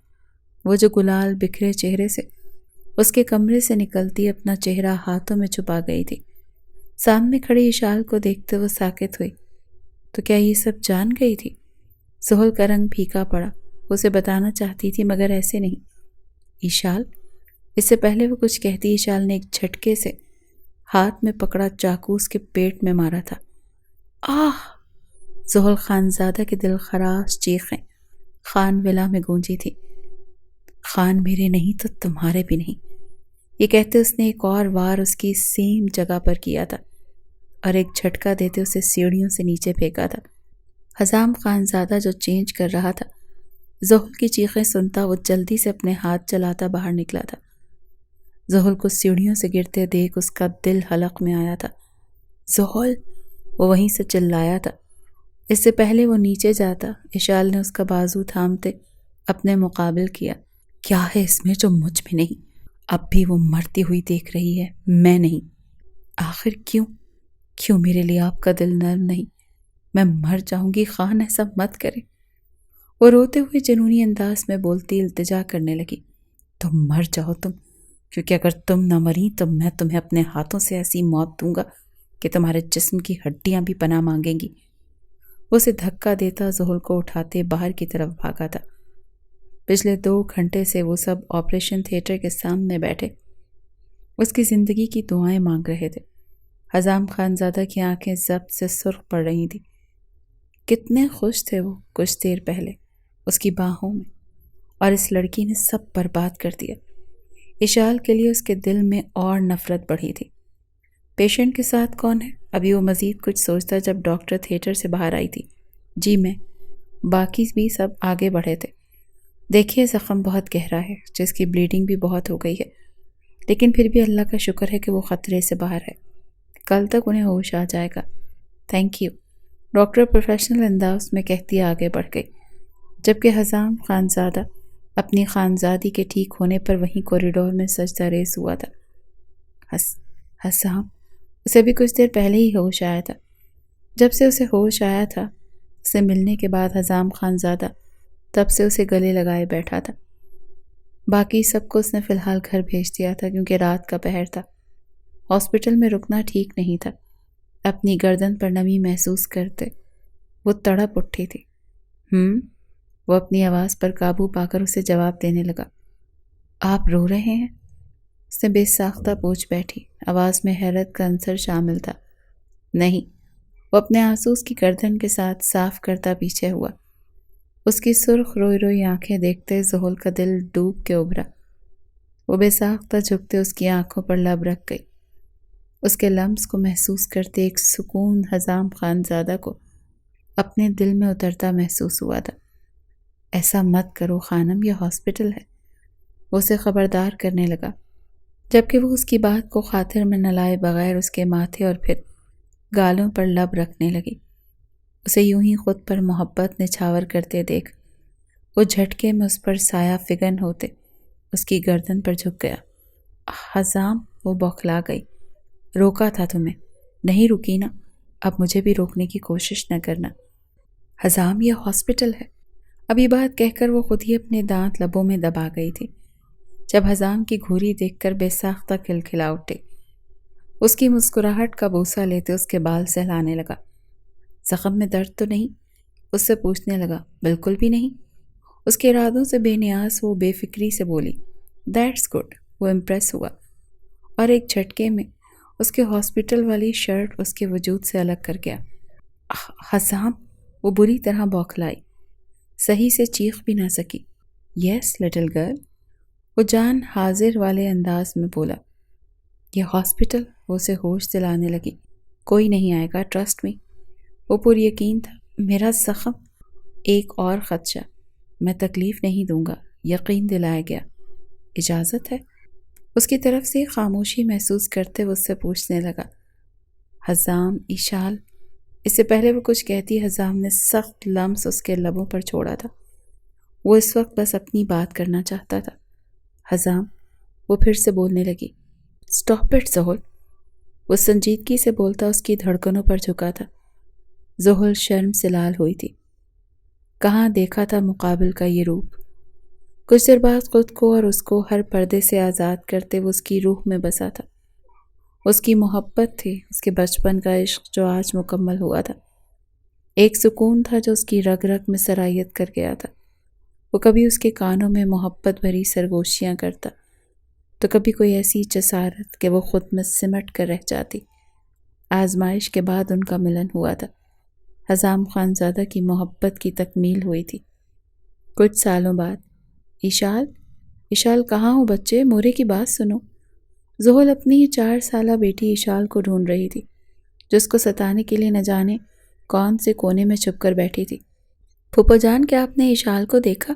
وہ جو گلال بکھرے چہرے سے اس کے کمرے سے نکلتی اپنا چہرہ ہاتھوں میں چھپا گئی تھی۔ سامنے کھڑی اشال کو دیکھتے وہ ساکت ہوئی۔ تو کیا یہ سب جان گئی تھی؟ زحل کا رنگ پھیکا پڑا۔ اسے بتانا چاہتی تھی مگر ایسے نہیں۔ اشال، اس سے پہلے وہ کچھ کہتی اشال نے ایک جھٹکے سے ہاتھ میں پکڑا چاقو اس کے پیٹ میں مارا تھا۔ آہ! زحل خان زادہ کے دل خراش چیخیں خان ولا میں گونجی تھی۔ خان میرے نہیں تو تمہارے بھی نہیں، یہ کہتے اس نے ایک اور وار اس کی سیم جگہ پر کیا تھا اور ایک جھٹکا دیتے اسے سیڑھیوں سے نیچے پھینکا تھا۔ حسام خان زادہ جو چینج کر رہا تھا، زحل کی چیخیں سنتا وہ جلدی سے اپنے ہاتھ چلاتا باہر نکلا تھا۔ زحل کو سیڑھیوں سے گرتے دیکھ اس کا دل حلق میں آیا تھا۔ زحل! وہ وہیں سے چلایا تھا۔ اس سے پہلے وہ نیچے جاتا، اشال نے اس کا بازو تھامتے اپنے مقابل کیا۔ کیا ہے اس میں جو مجھ میں نہیں؟ اب بھی وہ مرتی ہوئی دیکھ رہی ہے، میں نہیں۔ آخر کیوں میرے لیے آپ کا دل نرم نہیں؟ میں مر جاؤں گی خان، ایسا مت کرے۔ وہ روتے ہوئے جنونی انداز میں بولتی التجا کرنے لگی، تم مر جاؤ تم، کیونکہ اگر تم نہ مری تو میں تمہیں اپنے ہاتھوں سے ایسی موت دوں گا کہ تمہارے جسم کی ہڈیاں بھی پناہ مانگیں گی۔ وہ اسے دھکا دیتا زحل کو اٹھاتے باہر کی طرف بھاگا تھا۔ پچھلے 2 گھنٹے سے وہ سب آپریشن تھیٹر کے سامنے بیٹھے اس کی زندگی کی دعائیں مانگ رہے تھے۔ حزام خانزادہ کی آنکھیں ضبط سے سرخ پڑ رہی تھیں۔ کتنے خوش تھے وہ کچھ دیر پہلے اس کی باہوں میں، اور اس لڑکی نے سب برباد کر دیا۔ اشال کے لیے اس کے دل میں اور نفرت بڑھی تھی۔ پیشنٹ کے ساتھ کون ہے؟ ابھی وہ مزید کچھ سوچتا جب ڈاکٹر تھیٹر سے باہر آئی تھی۔ جی میں۔ باقی بھی سب آگے بڑھے تھے۔ دیکھیے زخم بہت گہرا ہے، جس کی بلیڈنگ بھی بہت ہو گئی ہے، لیکن پھر بھی اللہ کا شکر ہے کہ وہ خطرے سے باہر ہے۔ کل تک انہیں ہوش آ جائے گا۔ تھینک یو، ڈاکٹر پروفیشنل انداز میں کہتی آگے بڑھ گئی، جبکہ حزام خانزادہ اپنی خانزادی کے ٹھیک ہونے پر وہیں کوریڈور میں سجدہ ریز ہوا تھا۔ حزام، اسے بھی کچھ دیر پہلے ہی ہوش آیا تھا۔ جب سے اسے ہوش آیا تھا، اسے ملنے کے بعد حزام خانزادہ تب سے اسے گلے لگائے بیٹھا تھا۔ باقی سب کو اس نے فی الحال گھر بھیج دیا تھا کیونکہ رات کا پہر تھا۔ ہاسپٹل میں رکنا ٹھیک نہیں تھا۔ اپنی گردن پر نمی محسوس کرتے وہ تڑپ اٹھی تھی۔ وہ اپنی آواز پر قابو پا کر اسے جواب دینے لگا۔ آپ رو رہے ہیں؟ اس نے بے ساختہ پوچھ بیٹھی، آواز میں حیرت کا عنصر شامل تھا۔ نہیں، وہ اپنے آنسو اس کی گردن کے ساتھ صاف کرتا پیچھے ہوا۔ اس کی سرخ روئی روئی آنکھیں دیکھتے زحل کا دل ڈوب کے ابھرا۔ وہ بے ساختہ جھکتے اس کی آنکھوں پر لب رکھ گئی۔ اس کے لمس کو محسوس کرتے ایک سکون حزام خانزادہ کو اپنے دل میں اترتا محسوس ہوا تھا۔ ایسا مت کرو خانم، یہ ہاسپٹل ہے، وہ اسے خبردار کرنے لگا، جبکہ وہ اس کی بات کو خاطر میں نہ لائے بغیر اس کے ماتھے اور پھر گالوں پر لب رکھنے لگی۔ اسے یوں ہی خود پر محبت نچھاور کرتے دیکھ وہ جھٹکے میں اس پر سایہ فگن ہوتے اس کی گردن پر جھک گیا۔ حزام، وہ بوکھلا گئی۔ روکا تھا تمہیں، نہیں رکی نا، اب مجھے بھی روکنے کی کوشش نہ کرنا۔ حزام، یہ ہاسپٹل ہے۔ اب یہ بات کہہ کر وہ خود ہی اپنے دانت لبوں میں دبا گئی تھی، جب حزام کی گھوری دیکھ کر بے ساختہ کھلکھلا اٹھے۔ اس کی مسکراہٹ کا بوسہ لیتے اس کے بال سہلانے لگا۔ زخم میں درد تو نہیں؟ اس سے پوچھنے لگا۔ بالکل بھی نہیں۔ اس کے ارادوں سے بے نیاز وہ بے فکری سے بولی۔ That's good. وہ امپریس ہوا اور ایک جھٹکے میں اس کے ہاسپٹل والی شرٹ اس کے وجود سے الگ کر گیا۔ حزام، وہ بری طرح بوکھلائی، صحیح سے چیخ بھی نہ سکی۔ یس لٹل گرل، وہ جان حاضر والے انداز میں بولا۔ یہ ہاسپٹل، وہ اسے ہوش دلانے لگی۔ کوئی نہیں آئے گا، ٹرسٹ می۔ وہ پر یقین تھا۔ میرا زخم، ایک اور خدشہ، میں تکلیف نہیں دوں گا، یقین دلایا گیا۔ اجازت ہے؟ اس کی طرف سے خاموشی محسوس کرتے وہ اس سے پوچھنے لگا۔ حزام، اشال، اس سے پہلے وہ کچھ کہتی حزام نے سخت لمس اس کے لبوں پر چھوڑا تھا۔ وہ اس وقت بس اپنی بات کرنا چاہتا تھا۔ حزام، وہ پھر سے بولنے لگی۔ اسٹاپ اٹ زحل۔ وہ سنجیدگی سے بولتا اس کی دھڑکنوں پر جھکا تھا۔ زحل شرم سے لال ہوئی تھی۔ کہاں دیکھا تھا مقابل کا یہ روپ؟ کچھ دیر بعد خود کو اور اس کو ہر پردے سے آزاد کرتے وہ اس کی روح میں بسا تھا۔ اس کی محبت تھی، اس کے بچپن کا عشق جو آج مکمل ہوا تھا۔ ایک سکون تھا جو اس کی رگ رگ میں سرایت کر گیا تھا۔ وہ کبھی اس کے کانوں میں محبت بھری سرگوشیاں کرتا تو کبھی کوئی ایسی جسارت کہ وہ خود میں سمٹ کر رہ جاتی۔ آزمائش کے بعد ان کا ملن ہوا تھا۔ حزام خانزادہ کی محبت کی تکمیل ہوئی تھی۔ کچھ سالوں بعد اشال کہاں ہو بچے، مورے کی بات سنو۔ زحل اپنی 4 سالہ بیٹی اشال کو ڈھونڈ رہی تھی، جو اس کو ستانے کے لیے نہ جانے کون سے کونے میں چھپ کر بیٹھی تھی۔ پھوپھو جان، کیا آپ نے اشال کو دیکھا؟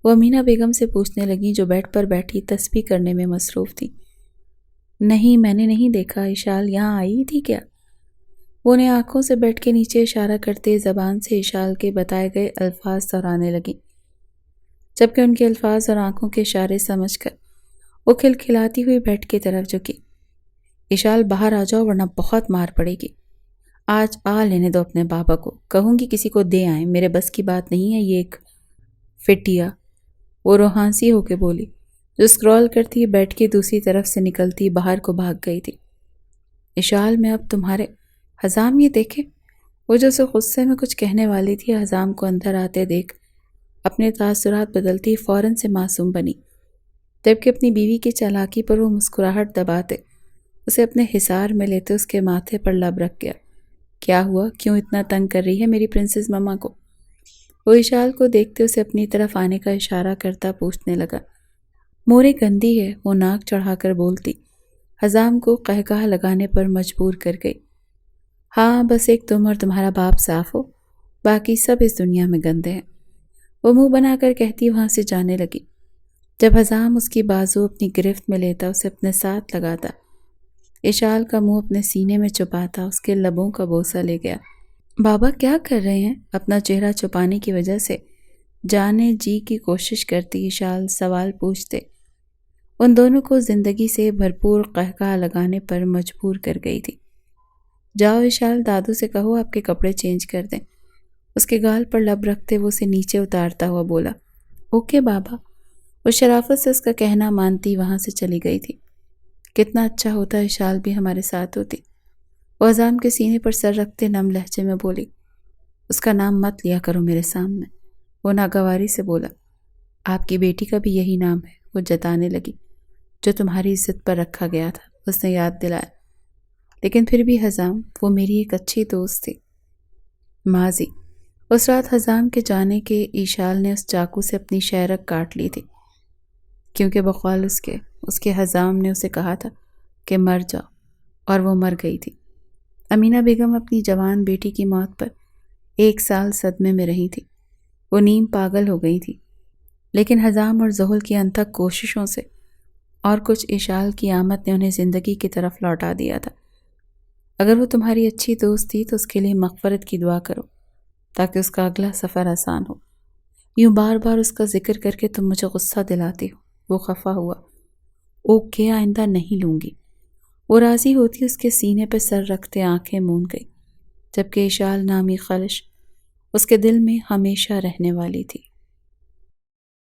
وہ امینا بیگم سے پوچھنے لگی جو بیڈ پر بیٹھی تسبیح کرنے میں مصروف تھی۔ نہیں، میں نے نہیں دیکھا۔ اشال یہاں آئی تھی کیا؟ وہ نے آنکھوں سے بیڈ کے نیچے اشارہ کرتے زبان سے اشال کے بتائے گئے الفاظ دہرانے لگی، جبکہ ان کے الفاظ اور آنکھوں کے اشارے سمجھ کر وہ کھلکھلاتی ہوئی بیڈ کی طرف جھکی۔ اشال، باہر آ جاؤ ورنہ بہت مار پڑے گی۔ آج آ لینے دو اپنے بابا کو، کہوں گی کسی کو دے آئیں، میرے بس کی بات نہیں ہے یہ ایک فٹیا، وہ روحانسی ہو کے بولی، جو اسکرول کرتی بیڈ کی دوسری طرف سے نکلتی باہر کو بھاگ گئی تھی۔ اشال میں اب تمہارے حزام، یہ دیکھے۔ وہ جو اسے غصے میں کچھ کہنے والی تھی، حزام کو اندر آتے دیکھ اپنے تاثرات بدلتی فوراً سے معصوم بنی، جبکہ اپنی بیوی کی چالاکی پر وہ مسکراہٹ دباتے اسے اپنے حصار میں لیتے اس کے ماتھے پر لب رکھ گیا۔ کیا ہوا؟ کیوں اتنا تنگ کر رہی ہے میری پرنسس مما کو؟ وہ اشال کو دیکھتے اسے اپنی طرف آنے کا اشارہ کرتا پوچھنے لگا۔ مورے گندی ہے، وہ ناک چڑھا کر بولتی، حزام کو قہقہ لگانے پر مجبور کر گئی۔ ہاں، بس ایک تم اور تمہارا باپ صاف ہو، باقی سب اس دنیا میں گندے ہیں، وہ منہ بنا کر کہتی وہاں سے جانے لگی۔ جب حزام اس کی بازو اپنی گرفت میں لیتا، اسے اپنے ساتھ لگاتا، اشال کا منہ اپنے سینے میں چھپاتا، اس کے لبوں کا بوسہ لے گیا۔ بابا کیا کر رہے ہیں؟ اپنا چہرہ چھپانے کی وجہ سے جانے جی کی کوشش کرتی اشال سوال پوچھتے ان دونوں کو زندگی سے بھرپور قہقہ لگانے پر مجبور کر گئی تھی۔ جاؤ اشال، دادو سے کہو آپ کے کپڑے چینج کر دیں۔ اس کے گال پر لب رکھتے وہ اسے نیچے اتارتا ہوا بولا، اوکے بابا۔ وہ شرافت سے اس کا کہنا مانتی وہاں سے چلی گئی تھی۔ کتنا اچھا ہوتا اشال بھی ہمارے ساتھ ہوتی، وہ حزام کے سینے پر سر رکھتے نم لہجے میں بولی۔ اس کا نام مت لیا کرو میرے سامنے، وہ ناگواری سے بولا۔ آپ کی بیٹی کا بھی یہی نام ہے، وہ جتانے لگی، جو تمہاری عزت پر رکھا گیا تھا، اس نے یاد دلایا۔ لیکن پھر بھی حزام، وہ میری ایک اچھی دوست تھی۔ ماضی، اس رات حزام کے جانے کے اشال نے اس چاقو سے اپنی شہرک کاٹ لی تھی، کیونکہ بقول اس کے حزام نے اسے کہا تھا کہ مر جاؤ، اور وہ مر گئی تھی۔ امینہ بیگم اپنی جوان بیٹی کی موت پر 1 سال صدمے میں رہی تھی، وہ نیم پاگل ہو گئی تھی، لیکن حزام اور زحل کی انتھک کوششوں سے اور کچھ اشال کی آمد نے انہیں زندگی کی طرف لوٹا دیا تھا۔ اگر وہ تمہاری اچھی دوست تھی تو اس کے لیے مغفرت کی دعا کرو، تاکہ اس کا اگلا سفر آسان ہو۔ یوں بار بار اس کا ذکر کر کے تم مجھے غصہ دلاتی ہو۔ وہ خفا ہوا، اوکے، آئندہ نہیں لوں گی۔ وہ راضی ہوتی اس کے سینے پہ سر رکھتے آنکھیں موند گئی، جبکہ اشال نامی خلش اس کے دل میں ہمیشہ رہنے والی تھی۔